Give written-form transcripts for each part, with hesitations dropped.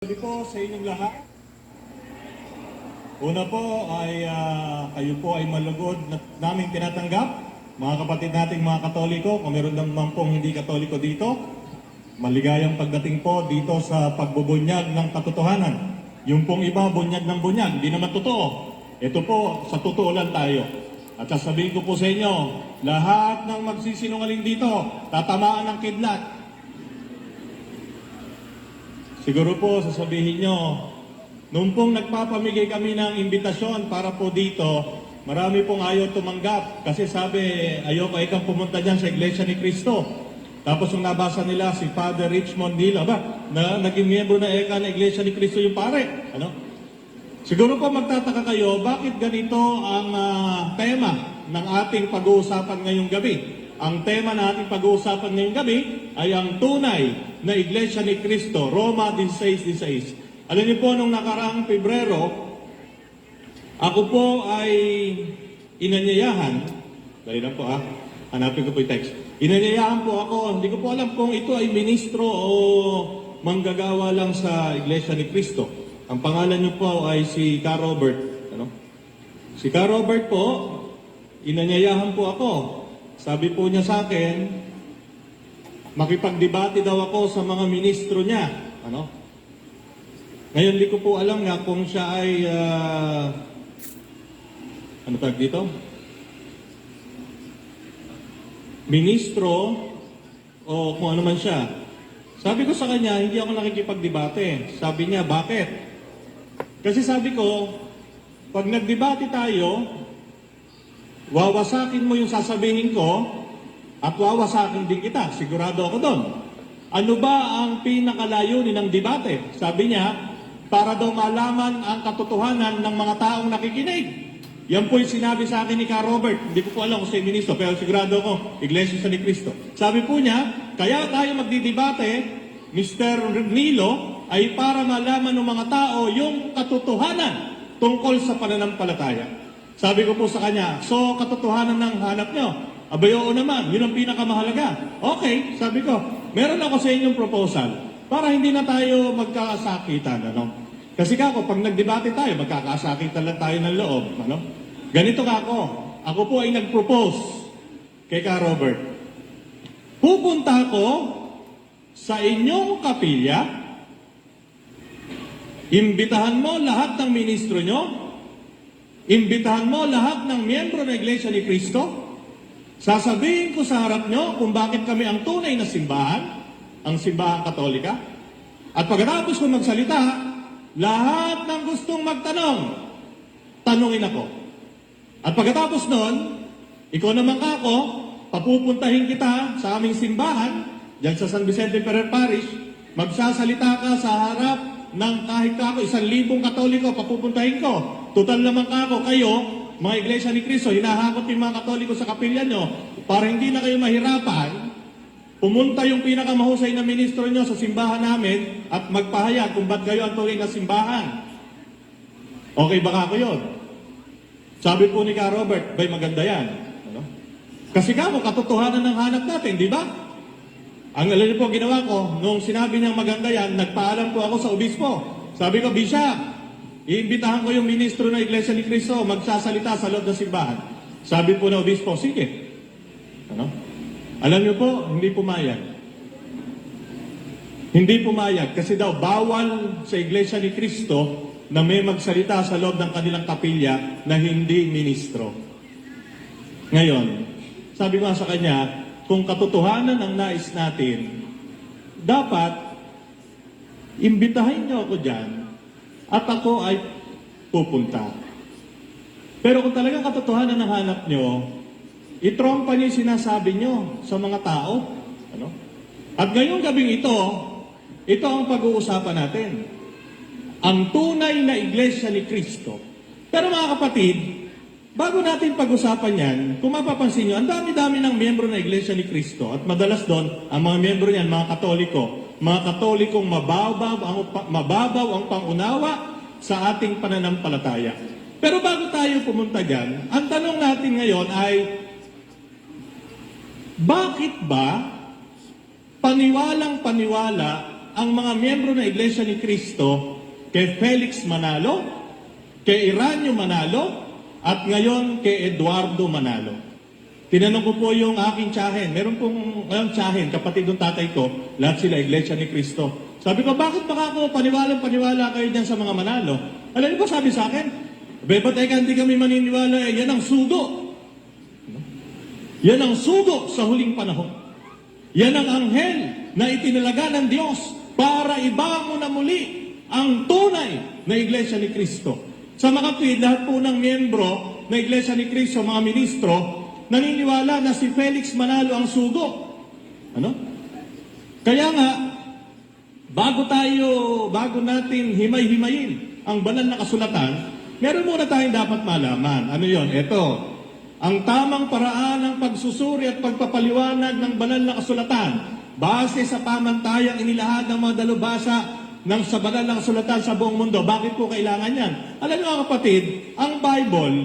Sabi po sa inyong lahat, una po ay kayo po ay malugod na naming tinatanggap, mga kapatid nating mga Katoliko, kung meron naman pong hindi Katoliko dito, maligayang pagdating po dito sa pagbubunyag ng katotohanan. Yung pong iba, bunyag ng bunyag, hindi naman totoo. Ito po, sa totoo lang tayo. At sasabihin ko po sa inyo, lahat ng magsisinungaling dito, tatamaan ng kidlat. Siguro po sasabihin nyo, nung pong nagpapamigay kami ng imbitasyon para po dito, marami pong ayaw tumanggap kasi sabi, ayoko ikang pumunta dyan sa Iglesia ni Cristo. Tapos yung nabasa nila si Father Richmond Nila, na naging miyembro na ng Iglesia ni Cristo yung pare. Siguro po magtataka kayo, bakit ganito ang tema ng ating pag-uusapan ngayong gabi? Ang tema na ating pag-uusapan ngayong gabi ay ang tunay na Iglesia ni Cristo, Roma 16:16. Alam niyo po, nung nakaraang Pebrero, ako po ay inanyayahan, dali lang po hanapin ko po yung text. Inanyayahan po ako, hindi ko po alam kung ito ay ministro o manggagawa lang sa Iglesia ni Cristo. Ang pangalan niyo po ay si Ka Robert. Si Ka Robert po, inanyayahan po ako. Sabi po niya sa akin, makipagdebate daw ako sa mga ministro niya. Ngayon, di ko po alam nga kung siya ay, ano tawag dito? Ministro o kung ano man siya. Sabi ko sa kanya, hindi ako nakikipagdebate. Sabi niya, bakit? Kasi sabi ko, pag nagdebate tayo, wawasakin mo yung sasabihin ko at wawasakin din kita. Sigurado ako doon. Ano ba ang pinakalayunin ng debate? Sabi niya, para daw malaman ang katotohanan ng mga taong nakikinig. Yan po yung sinabi sa akin ni Ka Robert. Hindi ko po alam kung siya ministro, pero sigurado ako, Iglesia ni Cristo. Sabi po niya, kaya tayo magdidebate, Mr. Nilo, ay para malaman ng mga tao yung katotohanan tungkol sa pananampalataya. Sabi ko po sa kanya, so katotohanan ng hanap nyo? Abay, oo naman, yun ang pinakamahalaga. Okay, sabi ko, meron ako sa inyong proposal para hindi na tayo magkakasakitan. Kasi kako, pag nagdebate tayo, magkakasakitan lang tayo ng loob. Ganito ako po ay nag-propose kay Ka Robert. Pupunta ako sa inyong kapilya, imbitahan mo lahat ng ministro nyo, imbitahan mo lahat ng miyembro ng Iglesia ni Cristo. Sasabihin ko sa harap nyo kung bakit kami ang tunay na simbahan, ang simbahang Katolika. At pagkatapos ko magsalita, lahat ng gustong magtanong, tanungin ako. At pagkatapos nun, ikaw naman ako, papupuntahin kita sa aming simbahan, dyan sa San Vicente Ferrer Parish, magsasalita ka sa harap ng kahit ako, 1,000 Katoliko, papupuntahin ko. Total naman ako, kayo, mga Iglesia ni Cristo, hinahakot yung mga Katoliko sa kapilya nyo para hindi na kayo mahirapan. Pumunta yung pinakamahusay na ministro nyo sa simbahan namin at magpahayag kung ba't kayo ang tunay na simbahan. Okay ba ako yun? Sabi po ni Ka Robert, bay maganda yan. Kasi kako, katotohanan ng hanap natin, di ba? Ang alam niyo po ginawa ko, nung sinabi niyang maganda yan, nagpaalam po ako sa obispo. Sabi ko, Bishop, iimbitahan ko yung ministro ng Iglesia ni Cristo magsasalita sa loob ng simbahan. Sabi po ng obispo, sige. Alam niyo po, hindi pumayag. Hindi pumayag kasi daw bawal sa Iglesia ni Cristo na may magsalita sa loob ng kanilang kapilya na hindi ministro. Ngayon, sabi ko sa kanya, kung katotohanan ang nais natin, dapat imbitahin niyo ako dyan at ako ay pupunta. Pero kung talagang katotohanan ang hanap nyo, itrompa niyo yung sinasabi nyo sa mga tao. At ngayong gabing ito ang pag-uusapan natin. Ang tunay na Iglesia ni Cristo. Pero mga kapatid, bago natin pag-usapan yan, kung mapapansin nyo, ang dami-dami ng miyembro ng Iglesia ni Cristo at madalas doon, ang mga miyembro niyan, mga Katoliko, mga Katolikong mababaw ang pangunawa sa ating pananampalataya. Pero bago tayo pumunta dyan, ang tanong natin ngayon ay, bakit ba paniwalang-paniwala ang mga miyembro ng Iglesia ni Cristo kay Felix Manalo, kay Iranio Manalo, at ngayon kay Eduardo Manalo. Tinanong ko po yung aking tiyahin. Meron pong tiyahin, kapatid ng tatay ko, lahat sila Iglesia ni Cristo. Sabi ko, bakit baka ako paniwala kayo dyan sa mga Manalo? Alam niyo ba sabi sa akin? Ba't hindi kami maniniwala, yan ang sugo. Yan ang sugo sa huling panahon. Yan ang anghel na itinalaga ng Diyos para ibangon na muli ang tunay na Iglesia ni Cristo. Sa mga kapatid, lahat po ng miyembro na Iglesia ni Cristo, mga ministro, naniniwala na si Felix Manalo ang sugo. Ano? Kaya nga, bago natin himay-himayin ang banal na kasulatan, meron muna tayong dapat malaman. Ano yon? Ito, ang tamang paraan ng pagsusuri at pagpapaliwanag ng banal na kasulatan base sa pamantayang inilahad ng mga dalubhasa ng sa banal na kasulatan sa buong mundo. Bakit po kailangan yan? Alam niyo mga kapatid, ang Bible,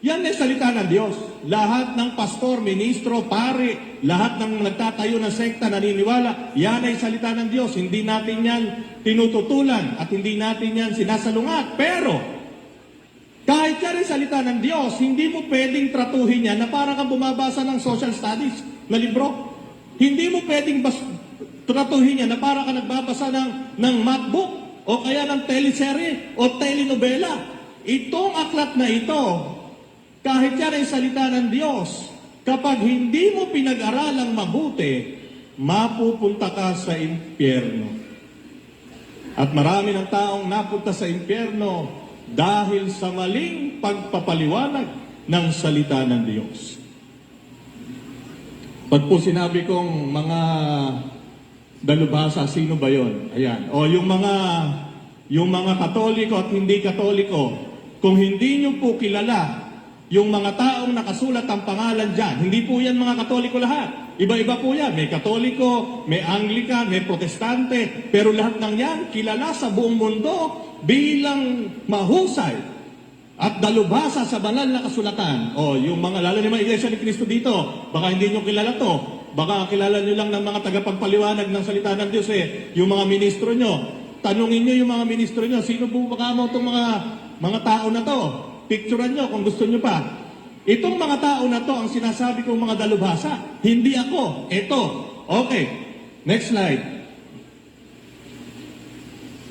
yan ay salita ng Diyos. Lahat ng pastor, ministro, pare, lahat ng nagtatayo ng sekta, naniniwala, yan ay salita ng Diyos. Hindi natin yan tinututulan at hindi natin yan sinasalungat. Pero, kahit yan ay salita ng Diyos, hindi mo pwedeng tratuhin yan na parang kang bumabasa ng social studies na libro. Hindi mo pwedeng tratuhin yan na parang kang nagbabasa ng math book o kaya ng teleserye o telenovela. Itong aklat na ito, kahit yan ay salita ng Diyos, kapag hindi mo pinag-aralang mabuti, mapupunta ka sa impyerno. At marami ng taong napunta sa impyerno dahil sa maling pagpapaliwanag ng salita ng Diyos. Pag po sinabi kong mga dalubhasa, sino ba yon? Ayan. O yung mga Katoliko at hindi Katoliko, kung hindi nyo po kilala yung mga taong nakasulat ang pangalan dyan, hindi po yan mga Katoliko lahat. Iba-iba po yan. May Katoliko, may Anglican, may Protestante, pero lahat ng yan kilala sa buong mundo bilang mahusay at dalubhasa sa banal na kasulatan. O yung mga, lalo na mga Iglesia ni Cristo dito, baka hindi nyo kilala to. Baka kilala nyo lang ng mga tagapagpaliwanag ng salita ng Diyos yung mga ministro nyo. Tanungin nyo yung mga ministro nyo, sino po baka mo itong mga tao na to? Picturean nyo kung gusto nyo pa. Itong mga tao na to, ang sinasabi kong mga dalubhasa, hindi ako, ito. Okay, next slide.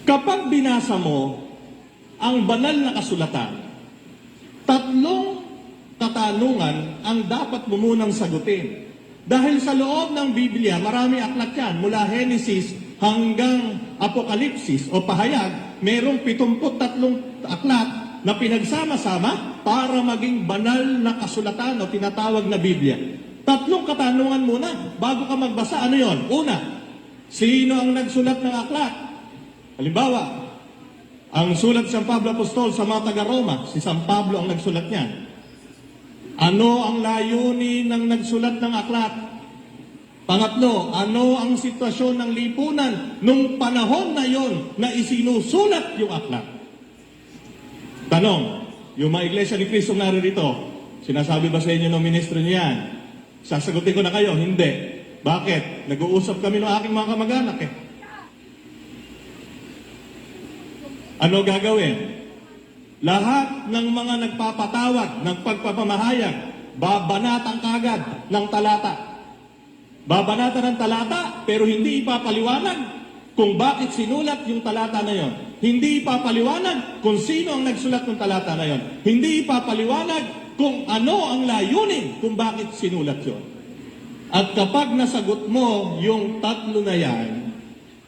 Kapag binasa mo ang banal na kasulatan, tatlong katanungan ang dapat mo munang sagutin. Dahil sa loob ng Biblia, marami aklat yan. Mula Genesis hanggang Apokalipsis o Pahayag, mayroong 73 aklat na pinagsama-sama para maging banal na kasulatan o tinatawag na Biblia. Tatlong katanungan muna bago ka magbasa. Ano yon? Una, sino ang nagsulat ng aklat? Halimbawa, ang sulat San Pablo Apostol sa mga taga-Roma, si San Pablo ang nagsulat niyan. Ano ang layunin ng nagsulat ng aklat? Pangatlo, ano ang sitwasyon ng lipunan nung panahon na yon na isinusulat yung aklat? Tanong, yung mga Iglesia ni Cristo naririto, sinasabi ba sa inyo ng ministro niyan? Sasagutin ko na kayo, hindi. Bakit? Nag-uusap kami ng aking mga kamag-anak Ano gagawin? Lahat ng mga nagpapatawag ng pagpapamahayag, babanatan kagad ng talata. Babanatan ng talata, pero hindi ipapaliwanag kung bakit sinulat yung talata na yon. Hindi ipapaliwanag kung sino ang nagsulat ng talata na yon. Hindi ipapaliwanag kung ano ang layunin kung bakit sinulat yon. At kapag nasagot mo yung tatlo na yan,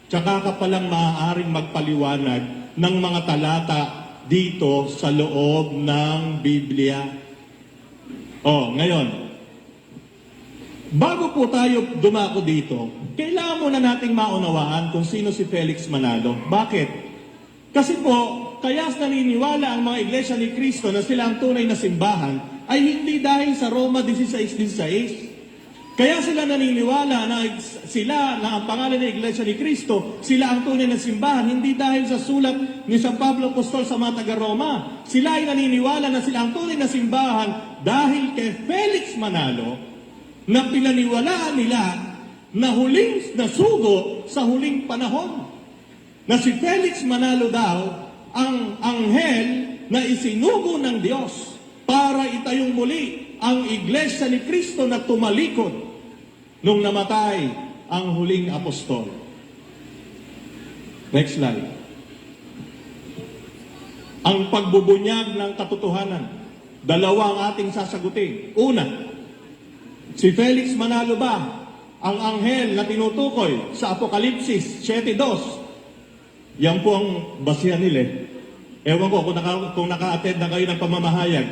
tsaka ka palang maaaring magpaliwanag ng mga talata dito sa loob ng Biblia. Ngayon, bago po tayo dumako dito, kailangan muna nating maunawaan kung sino si Felix Manalo. Bakit? Kasi po, kaya naniniwala ang mga Iglesia ni Cristo na sila ang tunay na simbahan ay hindi dahil sa Roma 16:16. Kaya sila naniniwala na ang pangalan ng Iglesia ni Cristo, sila ang tunay na simbahan, hindi dahil sa sulat ni San Pablo Apostol sa mga taga-Roma. Sila ay naniniwala na sila ang tunay na simbahan dahil kay Felix Manalo na pinaniwalaan nila na huling nasugo sa huling panahon. Na si Felix Manalo daw ang anghel na isinugo ng Diyos para itayong muli ang Iglesia ni Cristo na tumalikod nung namatay ang huling apostol. Next slide. Ang pagbubunyag ng katotohanan. Dalawa ang ating sasagutin. Una, si Felix Manalo ba ang anghel na tinutukoy sa Apokalipsis 7:2? Yan po ang basihan nila. Ewan ko kung naka-attend na kayo ng pamamahayag.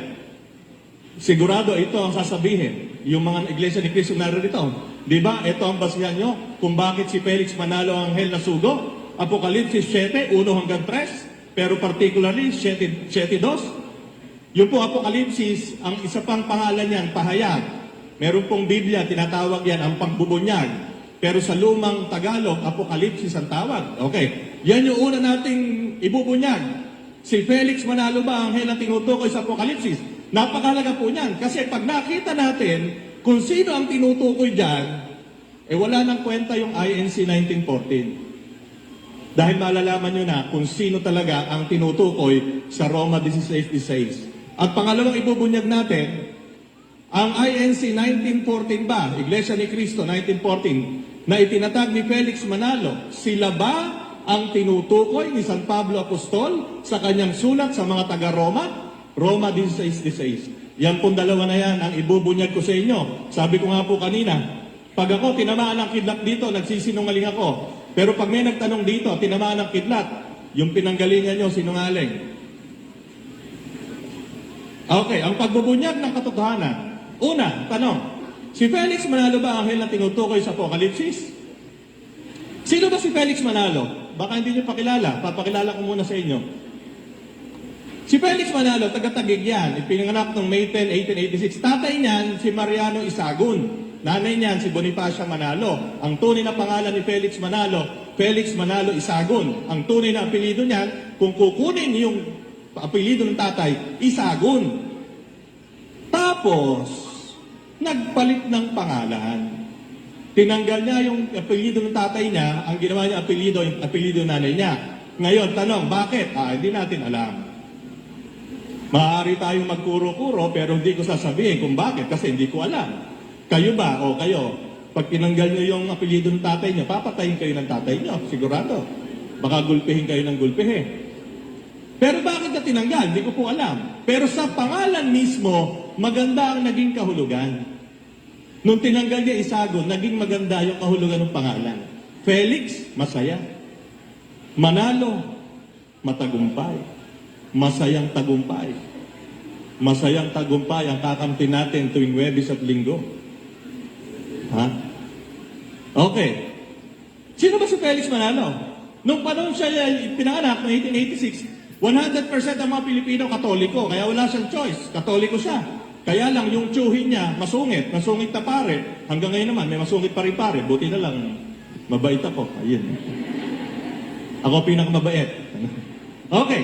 Sigurado ito ang sasabihin. Yung mga iglesia ni Cristo narito. Di ba? Ito ang basihan nyo kung bakit si Felix Manalo ang anghel na sugo. Apokalipsis 7, 1-3. Pero particularly 7:2. Yung po Apokalipsis, ang isa pang pangalan niyan, pahayag. Meron pong Biblia, tinatawag yan ang pagbubunyag. Pero sa lumang Tagalog, Apokalipsis ang tawag. Okay. Yan yung una nating ibubunyag. Si Felix Manalo ba ang anghel na tinutukoy sa Apokalipsis? Napakahalaga po niyan. Kasi pag nakita natin kung sino ang tinutukoy dyan, wala nang kwenta yung INC 1914. Dahil malalaman nyo na kung sino talaga ang tinutukoy sa Roma 16:16. At pangalawang ibubunyag natin, ang INC 1914 ba, Iglesia ni Cristo 1914, na itinatag ni Felix Manalo, sila ba ang tinutukoy ni San Pablo Apostol sa kanyang sulat sa mga taga-Roma? Roma 16:16. Yan pong dalawa na yan ang ibubunyag ko sa inyo. Sabi ko nga po kanina, pag ako tinamaan ng kidlat dito, nagsisinungaling ako. Pero pag may nagtanong dito, tinamaan ng kidlat, yung pinanggalingan nyo, sinungaling. Okay, ang pagbubunyag ng katotohanan. Una, tanong, si Felix Manalo ba ang anghel na tinutukoy sa Apokalipsis? Sino ba si Felix Manalo? Baka hindi nyo pakilala. Papakilala ko muna sa inyo. Si Felix Manalo, taga-Taguig yan. Ipinanganak noong May 10, 1886. Tatay niyan, si Mariano Isagun. Nanay niyan, si Bonifacia Manalo. Ang tunay na pangalan ni Felix Manalo, Felix Manalo Isagun. Ang tunay na apelido niyan, kung kukunin yung apelido ng tatay, Isagun. Tapos, nagpalit ng pangalan. Tinanggal niya yung apelido ng tatay niya, ang ginawa niya apelido, yung apelido ng nanay niya. Ngayon, tanong, bakit? Hindi natin alam. Maaari tayong magkuro-kuro, pero hindi ko sasabihin kung bakit, kasi hindi ko alam. Kayo ba, o kayo, pag tinanggal niyo yung apelido ng tatay niyo, papatayin kayo ng tatay niyo, sigurado. Baka gulpihin kayo ng gulpihin. Pero bakit na tinanggal? Hindi ko po alam. Pero sa pangalan mismo, maganda ang naging kahulugan. Nung tinanggal niya Isagun, naging maganda yung kahulugan ng pangalan. Felix, masaya. Manalo, matagumpay. Masayang tagumpay. Masayang tagumpay ang kakamti natin tuwing Huwebes at Linggo. Ha? Okay. Sino ba si Felix Manalo? Nung panahon siya pinanganak, noong 1886, 100% ang mga Pilipino Katoliko, kaya wala siyang choice. Katoliko siya. Kaya lang yung tsuhin niya, masungit na pare. Hanggang ngayon naman, may masungit pa rin pare. Buti na lang, mabait ako. Ayun. Ako pinakamabait. Okay.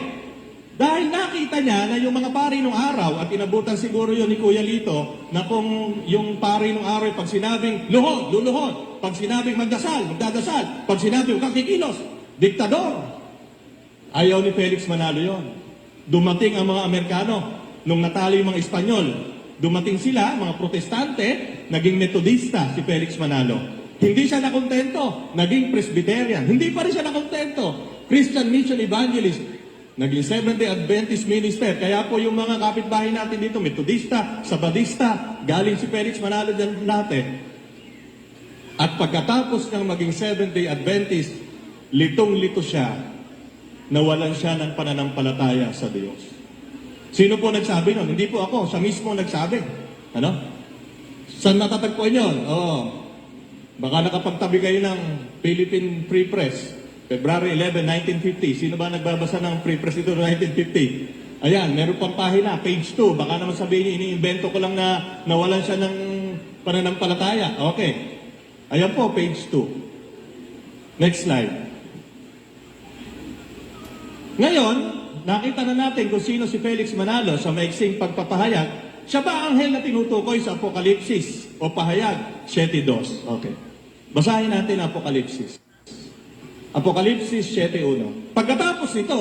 Dahil nakita niya na yung mga pari nung araw, at inabutan siguro yun ni Kuya Lito, na kung yung pari nung araw, pag sinabing luhod, luluhod. Pag sinabing magdasal, magdadasal. Pag sinabing kakikilos, diktador. Ayaw ni Felix Manalo yon. Dumating ang mga Amerikano, nung natalo yung mga Espanyol. Dumating sila, mga protestante, naging metodista si Felix Manalo. Hindi siya nakontento, naging Presbyterian. Hindi pa rin siya nakontento, Christian Mission Evangelist. Naging Seventh-day Adventist minister. Kaya po yung mga kapitbahay natin dito, Metodista, Sabadista, galing si Felix Manalo dyan natin. At pagkatapos ng maging Seventh-day Adventist, litong-lito siya, nawalan siya ng pananampalataya sa Diyos. Sino po nagsabi nun? Hindi po ako, siya mismo nagsabi. Ano? Saan natatagpuan yun? Baka nakapagtabi kayo ng Philippine Free Press. February 11, 1950. Sino ba nagbabasa ng Free Press ito noong 1950? Ayan, meron pang pahina, page 2. Baka naman sabihin niyo, iniimbento ko lang na nawalan siya ng pananampalataya. Okay. Ayan po, page 2. Next slide. Ngayon, nakita na natin kung sino si Felix Manalo sa maiksing pagpapahayag. Siya ba ang anghel na tinutukoy sa Apokalipsis o pahayag? 7:2. Okay. Basahin natin Apokalipsis. Apokalipsis 7:1. Pagkatapos nito,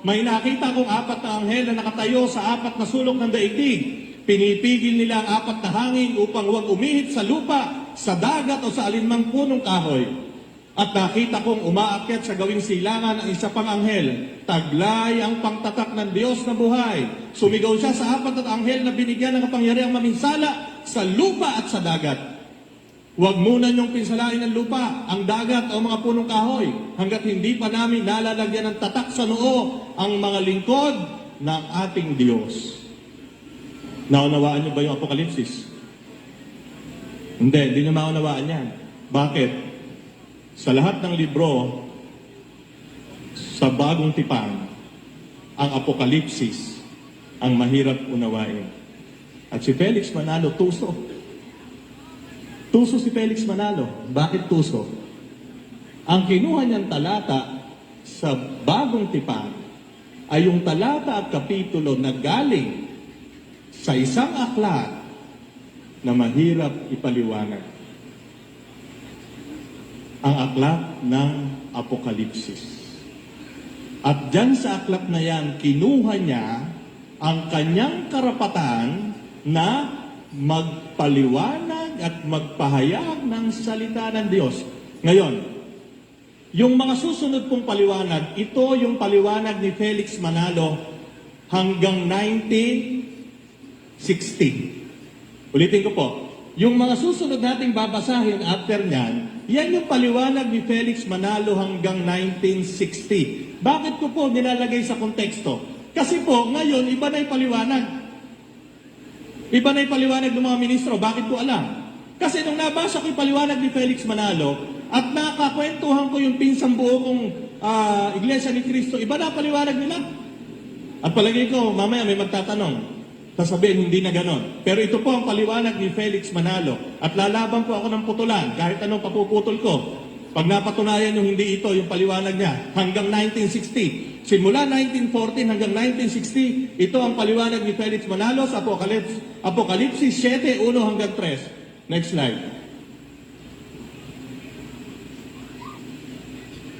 may nakita kong 4 na anghel na nakatayo sa 4 na sulok ng daigdig. Pinipigil nila ang 4 na hangin upang huwag umihit sa lupa, sa dagat o sa alinmang punong kahoy. At nakita kong umaakyat sa gawing silangan ang isa pang anghel. Taglay ang pangtatak ng Diyos na buhay. Sumigaw siya sa 4 na anghel na binigyan ng kapangyarihang maminsala sa lupa at sa dagat. Huwag muna niyong pinsalain ang lupa, ang dagat o mga punong kahoy hanggat hindi pa namin nalalagyan ng tatak sa noo ang mga lingkod ng ating Diyos. Naunawaan niyo ba yung Apokalipsis? Hindi niyo maunawaan yan. Bakit? Sa lahat ng libro, sa bagong tipan, ang Apokalipsis ang mahirap unawain. At si Felix Manalo, tuso. Tuso si Felix Manalo. Bakit tuso? Ang kinuha niyang talata sa bagong tipan ay yung talata at kapitulo na galing sa isang aklat na mahirap ipaliwanag. Ang aklat ng Apokalipsis. At dyan sa aklat na yan, kinuha niya ang kanyang karapatan na magpaliwanag at magpahayag ng salita ng Diyos. Ngayon, yung mga susunod pong paliwanag, ito yung paliwanag ni Felix Manalo hanggang 1960. Ulitin ko po, yung mga susunod nating babasahin after nyan, yan yung paliwanag ni Felix Manalo hanggang 1960. Bakit ko po nilalagay sa konteksto? Kasi po, ngayon, iba na yung paliwanag. Iba na yung paliwanag ng mga ministro. Bakit ko alam? Kasi nung nabasa ko yung paliwanag ni Felix Manalo at nakakwentuhan ko yung pinsang buo kong Iglesia ni Cristo, iba na paliwanag nila. At palagay ko, mamaya may magtatanong. Sasabihin, hindi na ganon. Pero ito po ang paliwanag ni Felix Manalo. At lalaban po ako ng putulan, kahit anong papuputol ko. Pag napatunayan yung hindi ito, yung paliwanag niya, hanggang 1960. Simula 1914 hanggang 1960, ito ang paliwanag ni Felix Manalo sa Apokalipsis 7:1 hanggang 3. Next slide.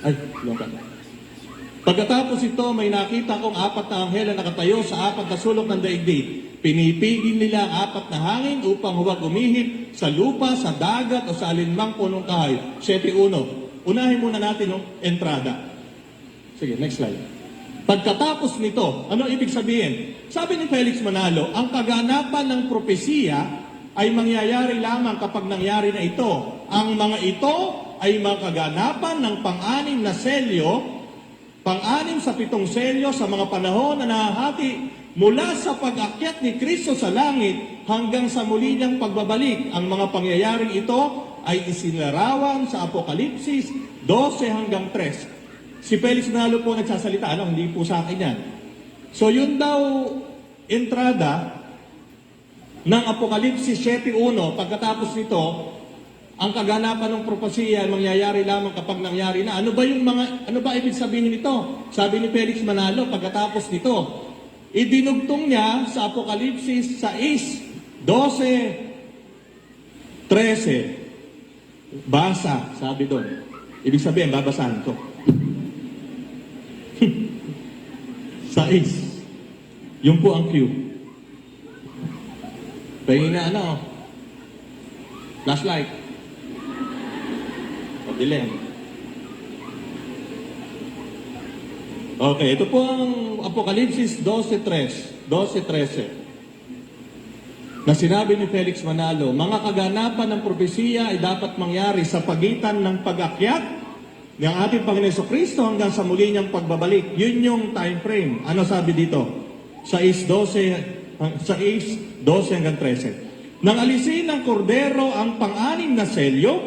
Ay, lumabas. Pagkatapos ito, may nakita kong 4 na anghel na nakatayo sa 4 na sulok ng daigdig. Pinipigil nila ang 4 na hangin upang huwag umihip sa lupa, sa dagat o sa alinmang punong kahoy. 7:1. Unahin muna natin yung entrada. Sige, next slide. Pagkatapos nito, ano ibig sabihin? Sabi ni Felix Manalo, ang kaganapan ng propesiya ay mangyayari lamang kapag nangyari na ito. Ang mga ito ay mga kaganapan ng pang-anim na selyo, pang-anim sa 7 selyo sa mga panahon na nahahati mula sa pag-akyat ni Kristo sa langit hanggang sa muli niyang pagbabalik. Ang mga pangyayaring ito ay isinarawan sa Apokalipsis 12 hanggang 3. Si Felix Manalo po nagsasalita, hindi po sa akin yan. So yun daw entrada ng Apokalipsis 7:1, pagkatapos nito, ang kaganapan ng propesiya ay mangyayari lamang kapag nangyari na. Ano ba ibig sabihin nito? Sabi ni Felix Manalo, pagkatapos nito, idinugtong niya sa Apokalipsis 6:12, 13. Basa, sabi doon. Ibig sabihin, babasahin ko. 6. Yung po ang cue. Pahingin na flashlight. Dilim. Okay, ito po ang Apokalipsis 12:13 na sinabi ni Felix Manalo, mga kaganapan ng propesiya ay dapat mangyari sa pagitan ng pag-akyat ng ating Panginoon Kristo hanggang sa muli niyang pagbabalik. Yun yung time frame. Ano sabi dito? 6:12 hanggang 13. Nang alisin ng kordero ang pang-anim na selyo,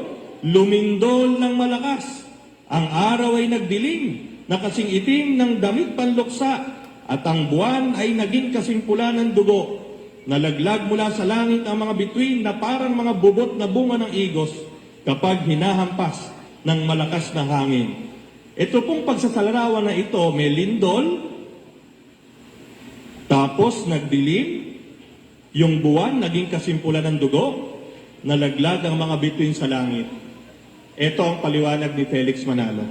lumindol ng malakas. Ang araw ay nagdilim, na kasing itim ng damit panluksa, at ang buwan ay naging kasing pula ng dugo. Nalaglag mula sa langit ang mga bituin na parang mga bubot na bunga ng igos kapag hinahampas ng malakas na hangin. Ito pong pagsasalarawan na ito, may lindol, tapos nagdilim, yung buwan naging kasimpulan ng dugo, nalaglag ang mga bituin sa langit. Ito ang paliwanag ni Felix Manalo.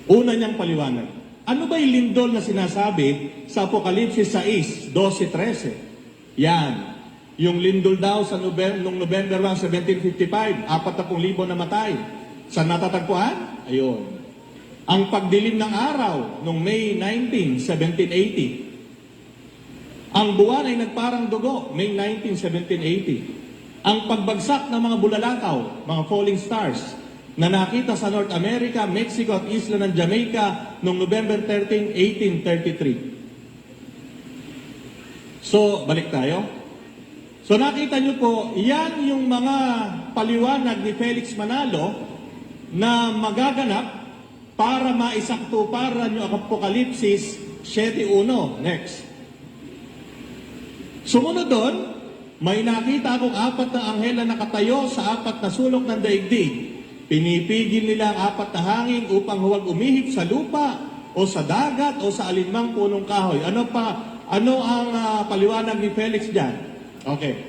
Una niyang paliwanag. Ano ba yung lindol na sinasabi sa Apokalipsis 6, 12, 13? Yan. Yung lindol daw sa noong November 1, 1755, 40,000 namatay. Saan natatagpuan? Ayun. Ang pagdilim ng araw noong May 19, 1780. Ang buwan ay nagparang dugo, May 19, 1780. Ang pagbagsak ng mga bulalakaw, mga falling stars, na nakita sa North America, Mexico at isla ng Jamaica noong November 13, 1833. So, balik tayo. So, nakita nyo po, yan yung mga paliwanag ni Felix Manalo na magaganap para maisaktuparan yung Apokalipsis 7:1. Next. Sumunod doon, may nakita akong 4 na anghel na nakatayo sa 4 na sulok ng daigdig. Pinipigil nila ang 4 na hangin upang huwag umihip sa lupa o sa dagat o sa alinmang punong kahoy. Ano ang paliwanag ni Felix dyan? Okay.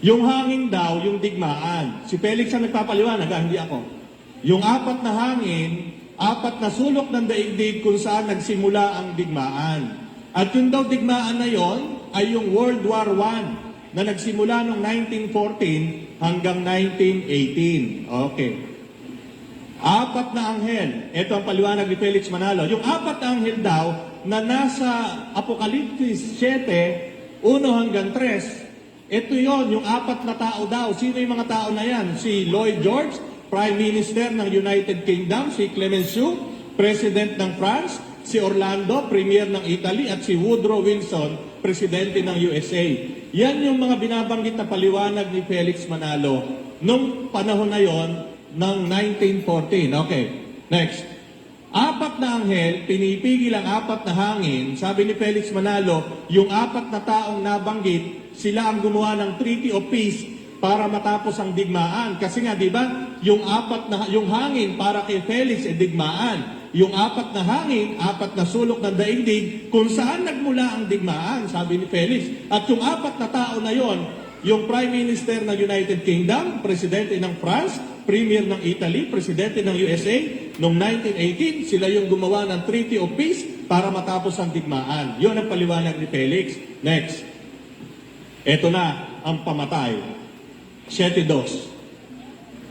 Yung hangin daw, yung digmaan. Si Felix ang nagpapaliwanag, hindi ako. Yung 4 na hangin, 4 na sulok ng daigdig kung saan nagsimula ang digmaan. At yung daw digmaan na yon ay yung World War I na nagsimula noong 1914 hanggang 1918. Okay. 4 na anghel. Ito ang paliwanag ni Felix Manalo. Yung 4 na anghel daw na nasa Apokalipsis 7, 1 hanggang 3, ito yon yung 4 na tao daw. Sino yung mga tao na yan? Si Lloyd George, Prime Minister ng United Kingdom, si Clemenceau, President ng France, si Orlando, Premier ng Italy, at si Woodrow Wilson, Presidente ng USA. Yan yung mga binabanggit na paliwanag ni Felix Manalo nung panahon na yon ng 1914. Okay, next. 4 na anghel, pinipigil ang 4 na hangin. Sabi ni Felix Manalo, yung 4 na taong nabanggit, sila ang gumawa ng Treaty of Peace para matapos ang digmaan. Kasi nga, di ba, yung hangin para kay Felix ay digmaan. Yung 4 na hangin, 4 na sulok ng daigdig, kung saan nagmula ang digmaan, sabi ni Felix. At yung 4 na tao na yon, yung Prime Minister ng United Kingdom, Presidente ng France, Premier ng Italy, Presidente ng USA, noong 1918, sila yung gumawa ng Treaty of Peace para matapos ang digmaan. Yun ang paliwanag ni Felix. Next. Ito na ang pamatay. 7:2.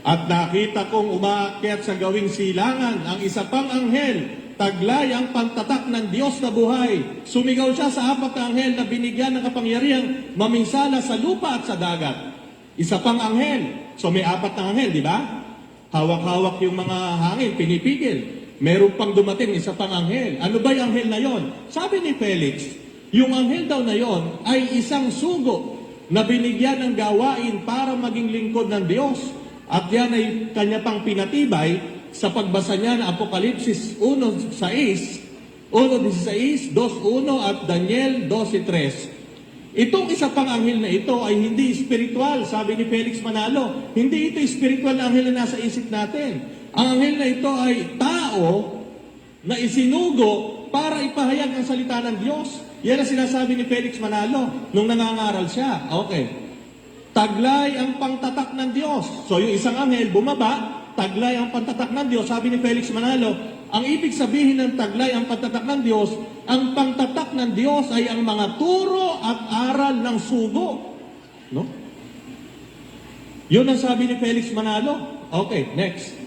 At nakita kong umaakyat sa gawing silangan ang isa pang anghel, taglay ang pantatak ng Diyos na buhay. Sumigaw siya sa 4 na anghel na binigyan ng kapangyarihang maminsala sa lupa at sa dagat. Isa pang anghel. So may 4 na anghel, di ba? Hawak-hawak yung mga hangin, pinipigil. Meron pang dumating, isa pang anghel. Ano ba yung anghel na yon? Sabi ni Felix, yung anghel daw na yon ay isang sugo na binigyan ng gawain para maging lingkod ng Diyos. At yan ay kanya pang pinatibay sa pagbasa niya ng Apokalipsis 1:16, 2:1 at Daniel 12:3. Itong isa pang anghel na ito ay hindi spiritual, sabi ni Felix Manalo. Hindi ito spiritual na anghel na nasa isip natin. Ang anghel na ito ay tao na isinugo para ipahayag ang salita ng Diyos. Yan ang sinasabi ni Felix Manalo nung nangangaral siya. Okay. Taglay ang pangtatak ng Diyos. So yung isang anghel bumaba, taglay ang pangtatak ng Diyos. Sabi ni Felix Manalo, ang ibig sabihin ng taglay ang pangtatak ng Diyos, ang pangtatak ng Diyos ay ang mga turo at aral ng sugo. No? Yun ang sabi ni Felix Manalo. Okay, next.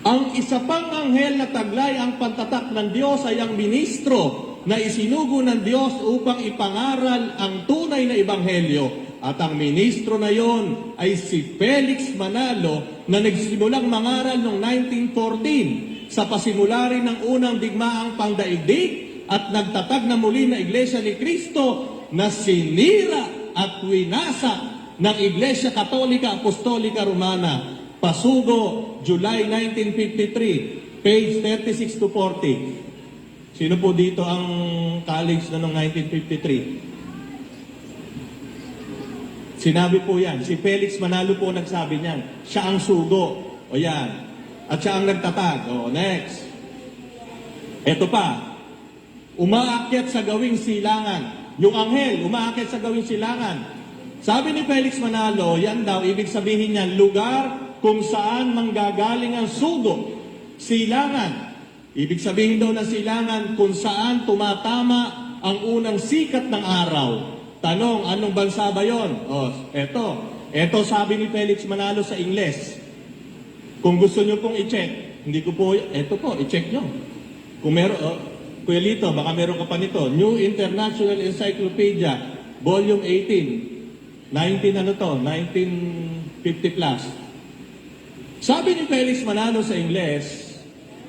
Ang isa pang anghel na taglay ang pantatak ng Diyos ay ang ministro na isinugo ng Diyos upang ipangaral ang tunay na ebanghelyo. At ang ministro na yon ay si Felix Manalo na nagsimulang mangaral noong 1914 sa pasimula rin ng unang digmaang pangdaigdig at nagtatag na muli na Iglesia ni Cristo na sinira at winasa ng Iglesia Katolika Apostolika Romana. Pasugo, July 1953, page 36 to 40. Sino po dito ang college na noong 1953? Sinabi po yan. Si Felix Manalo po nagsabi niyan. Siya ang sugo. O yan. At siya ang nagtatag. O, next. Ito pa. Umaakyat sa gawing silangan. Yung anghel, umaakyat sa gawing silangan. Sabi ni Felix Manalo, yan daw, ibig sabihin niyan, lugar kung saan manggagaling ang sugo, silangan. Ibig sabihin daw na silangan kung saan tumatama ang unang sikat ng araw. Tanong, anong bansa ba yon? Eto. Eto sabi ni Felix Manalo sa Ingles. Kung gusto nyo pong i-check, hindi ko po, eto po, i-check nyo. Kung meron, Kuya Lito, baka meron ka pa nito. New International Encyclopedia, Volume 18. 1950 plus. Sabi ni Felix Manalo sa Ingles,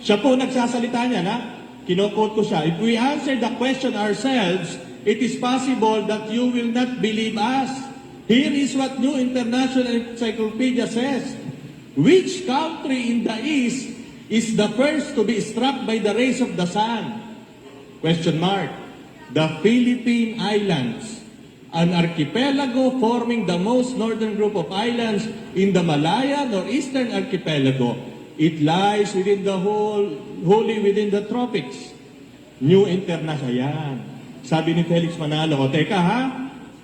siya po nagsasalita niya na, kinokot ko siya, if we answer the question ourselves, it is possible that you will not believe us. Here is what New International Encyclopedia says. Which country in the East is the first to be struck by the rays of the sun? Question mark. The Philippine Islands, an archipelago forming the most northern group of islands in the Malaya Northeastern Archipelago. It lies within the wholly within the tropics. New International. Yan. Sabi ni Felix Manalo, teka ha,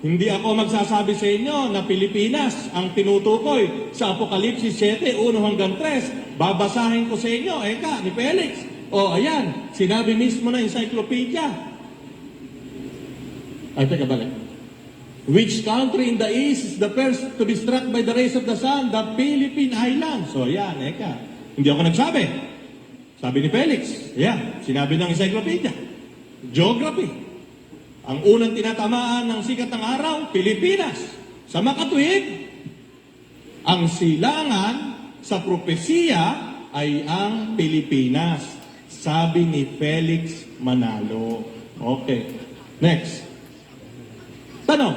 hindi ako magsasabi sa inyo na Pilipinas ang tinutukoy sa Apokalipsis 7, 1 hanggang 3. Babasahin ko sa inyo, ni Felix. Ayan, sinabi mismo na encyclopedia. Teka, balik. Which country in the East is the first to be struck by the rays of the sun? The Philippine Islands. Yan, hindi ako nagsabi. Sabi ni Felix. Ayan, sinabi ng encyclopedia. Geography. Ang unang tinatamaan ng sikat ng araw, Pilipinas. Sa makatuwid, ang silangan sa propesiya ay ang Pilipinas. Sabi ni Felix Manalo. Okay. Next. Tanong.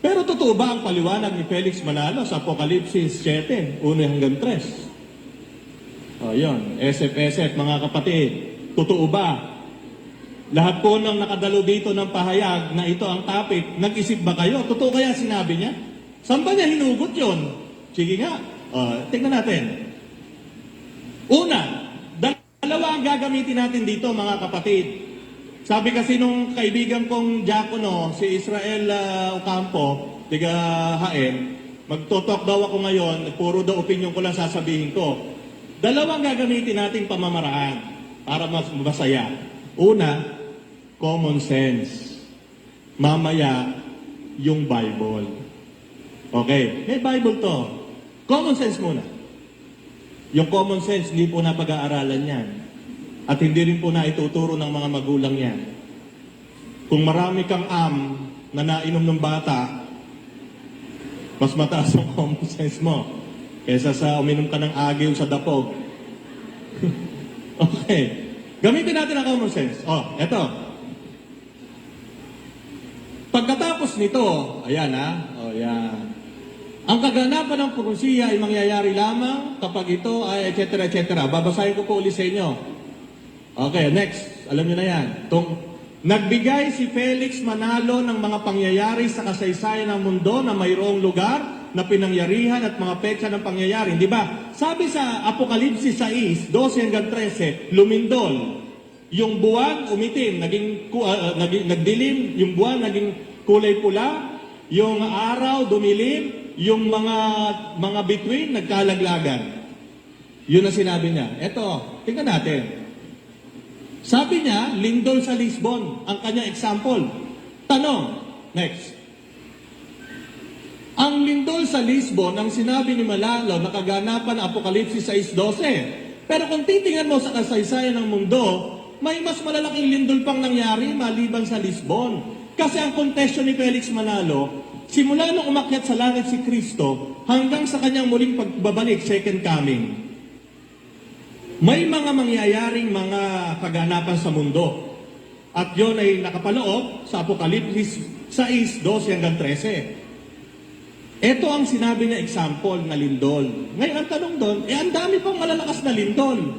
Pero totoo ba ang paliwanag ni Felix Manalo sa Apokalipsis 7, 1 hanggang 3? Yun. SF, mga kapatid. Totoo ba? Lahat po ng nakadalo dito ng pahayag na ito ang topic, nag-isip ba kayo? Totoo kaya sinabi niya? Saan ba niya hinugot yun? Sige nga, tingnan natin. Una, dalawa ang gagamitin natin dito mga kapatid. Sabi kasi nung kaibigan kong diakono, si Israel Ocampo, tiga HM, magtotalk daw ako ngayon, puro daw opinion ko lang sasabihin ko. Dalawang gagamitin nating pamamaraan para mas masaya. Una, common sense. Mamaya, yung Bible. Okay, may Bible to. Common sense muna. Yung common sense, hindi po na pag-aaralan yan. At hindi rin po na ituturo ng mga magulang yan. Kung marami kang na nainom ng bata, mas mataas ang common sense mo kaysa sa uminom ka ng agiw sa dapog. Okay. Gamitin natin ang common sense. Eto. Pagkatapos nito, ayan yan. Ang kaganapan ng propesiya ay mangyayari lamang kapag ito ay etc. Babasahin ko po ulit sa inyo. Okay, next. Alam niyo na yan. Nagbigay si Felix Manalo ng mga pangyayari sa kasaysayan ng mundo na mayroong lugar na pinangyarihan at mga petsa ng pangyayari. Di ba? Sabi sa Apokalipsis 6, 12 hanggang 13, lumindol. Yung buwan umitim, nagdilim, yung buwan naging kulay pula, yung araw dumilim, yung mga bituin nagkalaglagan. Yun ang sinabi niya. Eto, tingnan natin. Sabi niya, lindol sa Lisbon, ang kanya example. Tanong, next. Ang lindol sa Lisbon, ang sinabi ni Manalo, nakaganapan ng Apokalipsis 6:12. Pero kung titingnan mo sa kasaysayan ng mundo, may mas malalaking lindol pang nangyari maliban sa Lisbon. Kasi ang kontesyon ni Felix Manalo, simula nung umakyat sa langit si Kristo, hanggang sa kanyang muling pagbabalik, second coming, may mga mangyayaring mga kaganapan sa mundo. At yun ay nakapaloob sa Apokalipsis 6:12 hanggang 13. Ito ang sinabi niya example na lindol. Ngayon ang tanong doon, ang dami pang malalakas na lindol.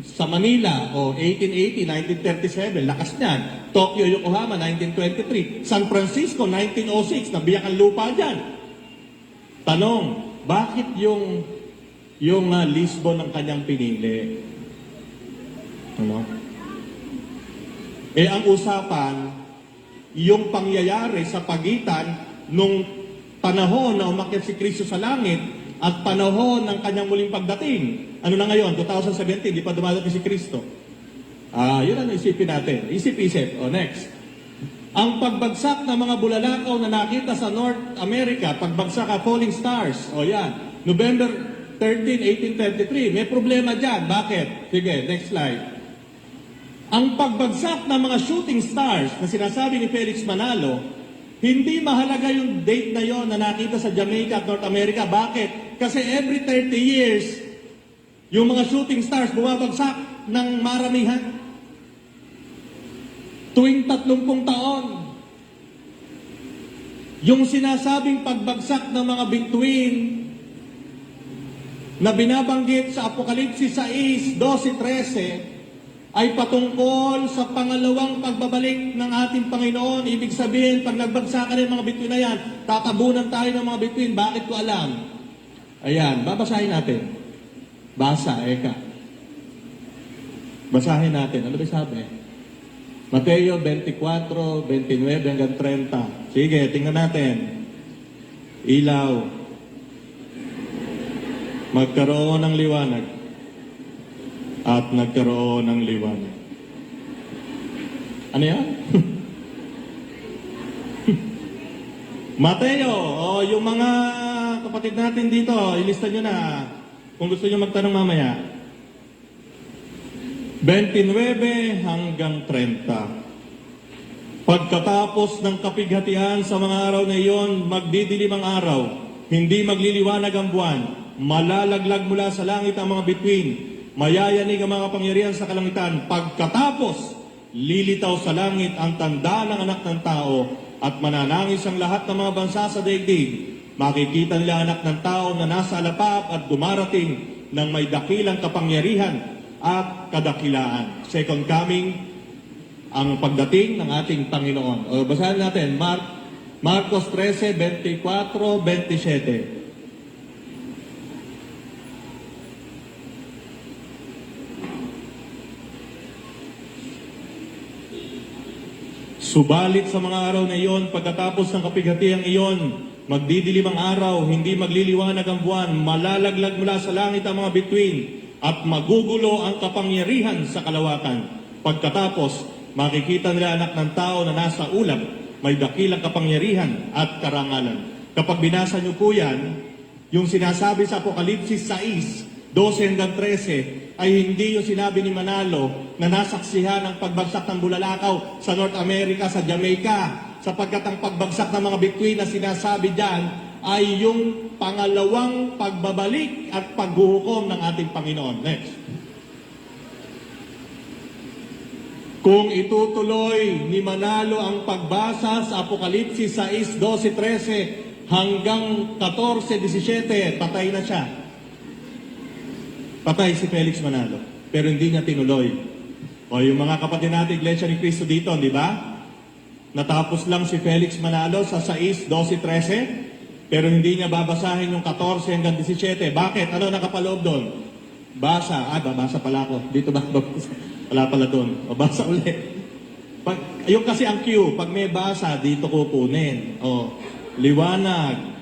Sa Manila, 1880, 1937, lakas niyan. Tokyo, Yokohama, 1923. San Francisco, 1906, nabiyak ang lupa dyan. Tanong, bakit yung Lisbon ang kanyang pinili? Ano? Ang usapan, yung pangyayari sa pagitan nung panahon na umakyat si Kristo sa langit at panahon ng kanyang muling pagdating. Ano na ngayon? 2017, di pa dumadating si Kristo. Yun ang isipin natin. Isip-isip. Next. Ang pagbagsak ng mga bulalakaw na nakita sa North America, pagbagsak ng falling stars. Yan. November 13, 1833. May problema dyan. Bakit? Sige, next slide. Ang pagbagsak ng mga shooting stars na sinasabi ni Felix Manalo, hindi mahalaga yung date na yon na nakita sa Jamaica at North America. Bakit? Kasi every 30 years, yung mga shooting stars bumabagsak ng maramihan. Tuwing 30 taon. Yung sinasabing pagbagsak ng mga bituin na binabanggit sa Apokalipsis 6, 12, 13 ay patungkol sa pangalawang pagbabalik ng ating Panginoon. Ibig sabihin, pag nagbagsakan ng mga bituin na yan, tatabunan tayo ng mga bituin. Bakit ko alam? Ayan, babasahin natin. Basa, eka. Basahin natin. Ano ba sabi? Mateo 24, 29 hanggang 30. Sige, tingnan natin. Ilaw. Magkaroon ng liwanag. At nagkaroon ng liwanag. Ano yan? Mateo, yung mga kapatid natin dito, ilista nyo na kung gusto nyo magtanong mamaya. 29 hanggang 30. Pagkatapos ng kapighatian sa mga araw na iyon, magdidilim ang araw, hindi magliliwanag ang buwan, malalaglag mula sa langit ang mga bituin, mayayanig ang mga kapangyarihan sa kalangitan. Pagkatapos, lilitaw sa langit ang tanda ng anak ng tao at mananangis ang lahat ng mga bansa sa daigdig. Makikita nila anak ng tao na nasa alapap at dumarating ng may dakilang kapangyarihan at kadakilaan. Second coming, ang pagdating ng ating Panginoon. Basahin natin, Marcos 13, 24, 27. Subalit sa mga araw na iyon, pagkatapos ng kapighatiang iyon, magdidilim ang araw, hindi magliliwanag ang buwan, malalaglag mula sa langit ang mga bituin, at magugulo ang kapangyarihan sa kalawakan. Pagkatapos, makikita nila anak ng tao na nasa ulap, may dakilang kapangyarihan at karangalan. Kapag binasa niyo po yan, yung sinasabi sa Apokalipsis 6, 12 hanggang 13, ay hindi yung sinabi ni Manalo na nasaksihan ang pagbagsak ng bulalakaw sa North America, sa Jamaica, sapagkat ang pagbagsak ng mga bituin na sinasabi dyan ay yung pangalawang pagbabalik at paghuhukom ng ating Panginoon. Next. Kung itutuloy ni Manalo ang pagbasa sa Apokalipsis 6, 12, 13 hanggang 14, 17, patay na siya. Patay si Felix Manalo. Pero hindi niya tinuloy. O yung mga kapatid natin, Iglesia ni Cristo dito, di ba? Natapos lang si Felix Manalo sa 6, 12, 13. Pero hindi niya babasahin yung 14 hanggang 17. Bakit? Ano nakapaloob doon? Basa. Babasa pala ako. Dito ba? Wala pala doon. Babasa ulit. Yung kasi ang cue, pag may basa, dito kukunin. Liwanag.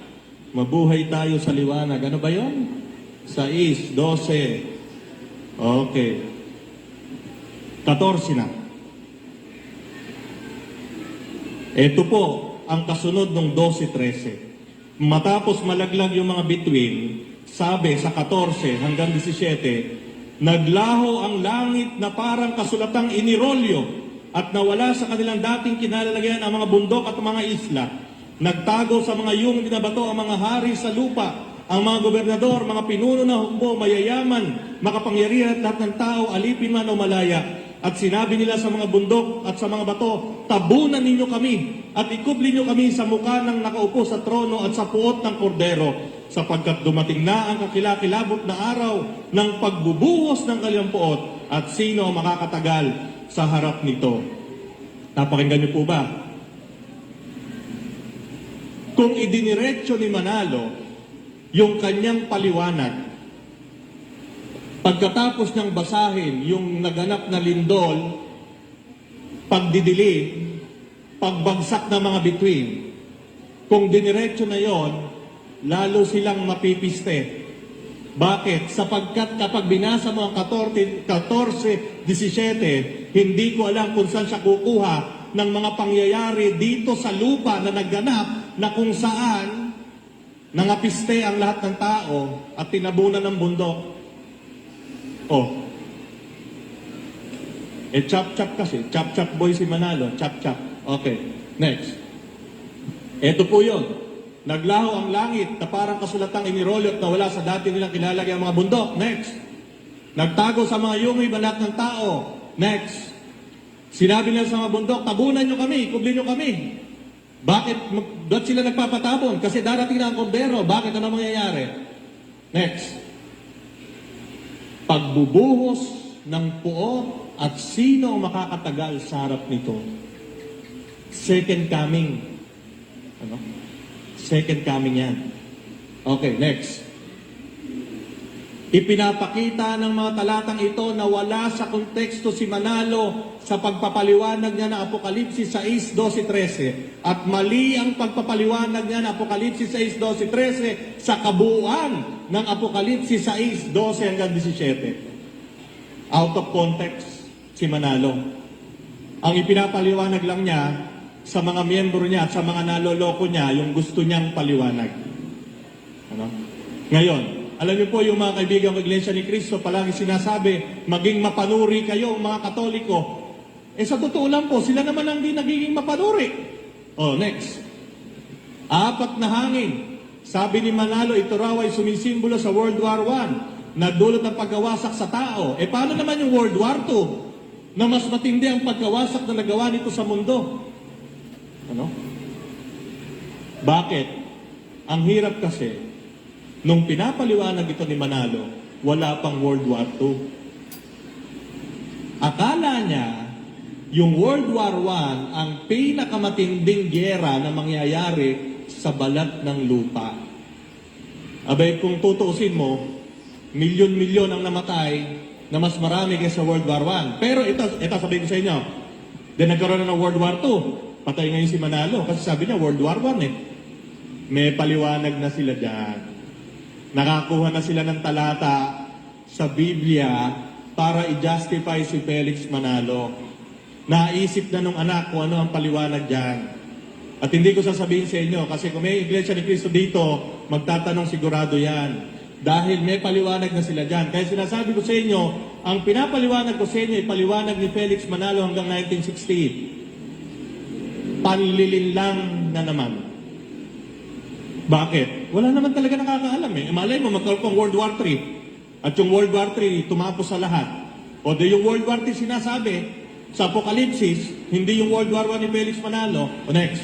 Mabuhay tayo sa liwanag. Ano ba yun? 6, 12. Okay. 14 na. Ito po ang kasunod ng 12, 13. Matapos malaglag yung mga bituin, sabi sa 14 hanggang 17, naglaho ang langit na parang kasulatang inirolyo at nawala sa kanilang dating kinalalagyan ang mga bundok at mga isla. Nagtago sa mga yung binabato ang mga hari sa lupa, ang mga gobernador, mga pinuno na hukbo, mayayaman, makapangyarihan at lahat ng tao, alipin man o malaya. At sinabi nila sa mga bundok at sa mga bato, tabunan ninyo kami at ikubli nyo kami sa mukha ng nakaupo sa trono at sa puot ng kordero, sapagkat dumating na ang kakilakilabot na araw ng pagbubuhos ng kanilang puot at sino ang makakatagal sa harap nito. Napakinggan niyo po ba? Kung idiniretso ni Manalo yung kanyang paliwanag, pagkatapos niyang basahin yung naganap na lindol, pagdidilim, pagbagsak ng mga bituin, Kung diniretso na yon, lalo silang mapipiste. Bakit? Sapagkat kapag binasa mo ang 14:17, hindi ko alam kung saan siya kukuha ng mga pangyayari dito sa lupa na nagganap na kung saan nangapiste ang lahat ng tao at tinabunan ng bundok. Oh. Chap-chap kasi. Chap-chap boy si Manalo. Chap-chap. Okay. Next. Ito po yun. Naglaho ang langit na parang kasulatang inirolyo at nawala sa dati nilang kilalagay ang mga bundok. Next. Nagtago sa mga yungay balat ng tao. Next. Sinabi nila sa mga bundok, tabunan nyo kami, kublin nyo kami. Bakit sila nagpapatabon? Kasi darating na ang kondero. Bakit? Ano mangyayari? Next. Pagbubuhos ng puot at sino ang makakatagal sa harap nito? Second coming. Ano? Second coming yan. Okay, next. Ipinapakita ng mga talatang ito na wala sa konteksto si Manalo sa pagpapaliwanag niya ng Apokalipsis 6:12-13 at mali ang pagpapaliwanag niya ng Apokalipsis 6:12-13 sa kabuuan ng Apokalipsis 6:12-17. Out of context si Manalo. Ang ipinapaliwanag lang niya sa mga miyembro niya at sa mga naloloko niya yung gusto niyang paliwanag. Ano? Ngayon, alam niyo po yung mga kaibigan ng Iglesia ni Cristo, palagi sinasabi, maging mapanuri kayo mga Katoliko. Sa totoo lang po, sila naman ang di nagiging mapanuri. Next. 4 na hangin. Sabi ni Manalo, ito raw ay sumisimbolo sa World War I na dulot ng pagkawasak sa tao. Paano naman yung World War II na mas matindi ang pagkawasak na nagawa nito sa mundo? Ano? Bakit? Ang hirap kasi, nung pinapaliwanag ito ni Manalo, wala pang World War II. Akala niya, yung World War I ang pinakamatinding gyera na mangyayari sa balat ng lupa. Abay, kung tutuusin mo, milyon-milyon ang namatay na mas marami kaysa World War I. Pero ito sabihin ko sa inyo, nagkaroon na ng World War II. Patay ngayon si Manalo kasi sabi niya World War I May paliwanag na sila dyan. Nakakuha na sila ng talata sa Biblia para i-justify si Felix Manalo. Naisip na nung anak kung ano ang paliwanag dyan. At hindi ko sasabihin sa inyo kasi kung may Iglesia ni Cristo dito, magtatanong sigurado yan. Dahil may paliwanag na sila dyan. Kaya sinasabi ko sa inyo, ang pinapaliwanag ko sa inyo ay paliwanag ni Felix Manalo hanggang 1960. Panlilin lang na naman. Bakit? Wala naman talaga nakakaalam Malay mo, magkaroon pang World War III. At yung World War III, tumapos sa lahat. O yung World War III sinasabi, sa Apokalipsis, hindi yung World War I ni Felix Manalo. O next.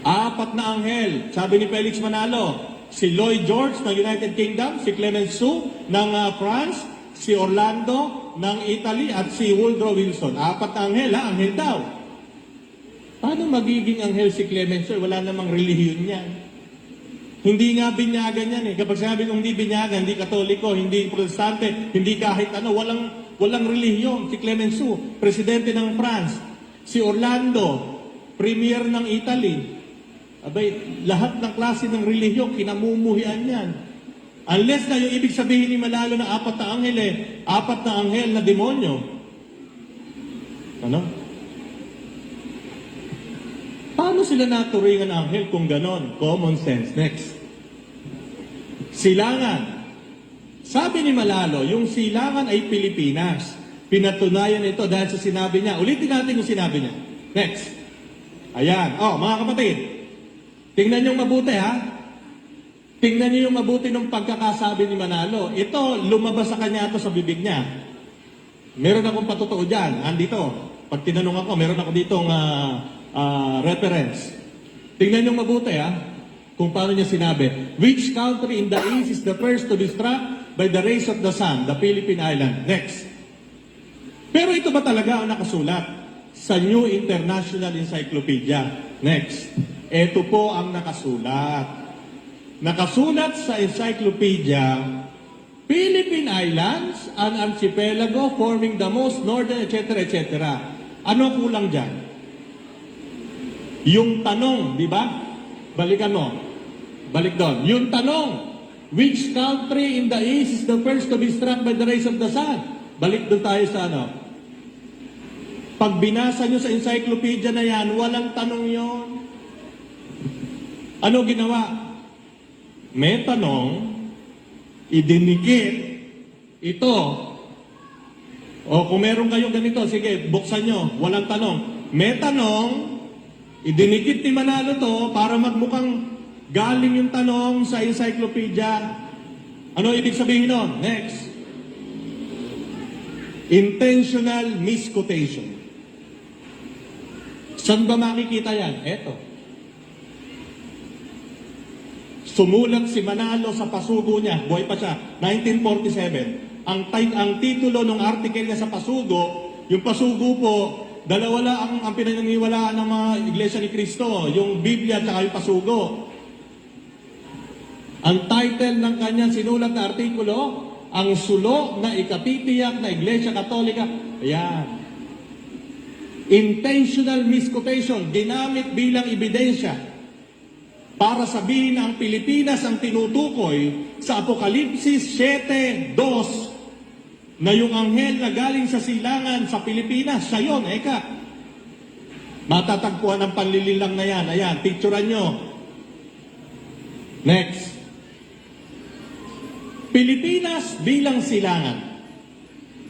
4 na anghel, sabi ni Felix Manalo, si Lloyd George ng United Kingdom, si Clemenceau ng France, si Orlando ng Italy, at si Woodrow Wilson. 4 na anghel, anghel daw. Paano magiging anghel si Clemenceau? Wala namang relihiyon yan. Hindi nga binyagan yan Kapag sinabi kong hindi binyagan, hindi Katoliko, hindi Protestante, hindi kahit ano, walang relihiyon. Si Clemenceau, presidente ng France. Si Orlando, premier ng Italy. Abay, lahat ng klase ng relihiyon, kinamumuhian yan. Unless na yung ibig sabihin ni Manalo na 4 na anghel 4 na anghel na demonyo. Ano? Paano sila naturingan ng anghel kung ganon? Common sense. Next. Silangan. Sabi ni Manalo, yung silangan ay Pilipinas. Pinatunayan ito dahil sa sinabi niya. Ulitin natin yung sinabi niya. Next. Ayan. Mga kapatid. Tingnan nyo mabuti Tingnan nyo yung mabuti ng pagkakasabi ni Manalo. Ito, lumabas sa kanya ito sa bibig niya. Meron akong patotoo dyan. Andito. Pag tinanong ako, meron ako ditong reference. Tingnan nyo mabuti kung paano niya sinabi. Which country in the east is the first to be struck by the rays of the sun? The Philippine Island. Next. Pero ito ba talaga ang nakasulat sa New International Encyclopedia? Next. Ito po ang nakasulat. Nakasulat sa encyclopedia, Philippine Islands, an archipelago forming the most northern, etc., etc. Ano kulang dyan? Yung tanong, di ba? Balikan mo. Balik doon. Yung tanong, which country in the east is the first to be struck by the rays of the sun? Balik doon tayo sa ano. Pag binasa nyo sa encyclopedia na yan, walang tanong yon. Ano ginawa? May tanong, idinikit, ito. O kung meron kayong ganito, sige, buksan nyo, walang tanong. May tanong, idinikit ni Manalo to para magmukhang galing yung tanong sa encyclopedia. Ano ibig sabihin nun? Next. Intentional misquotation. Saan ba makikita yan? Eto. Sumulat si Manalo sa pasugo niya, buhay pa siya, 1947. Ang titulo ng article niya sa pasugo, yung pasugo po, dalawa lang ang pinaniniwalaan ng mga Iglesia ni Cristo, yung Biblia at yung pasugo. Ang title ng kanyang sinulat na artikulo, ang sulo na ikatitiyak na Iglesia Katolika. Ayan. Intentional misquotation, ginamit bilang ebidensya para sabihin na ang Pilipinas ang tinutukoy sa Apokalipsis 7:2 na yung anghel na galing sa silangan sa Pilipinas, siya yun, eka. Matatagpuan ang panlililang na yan. Ayan, picturean nyo. Next. Pilipinas bilang silangan.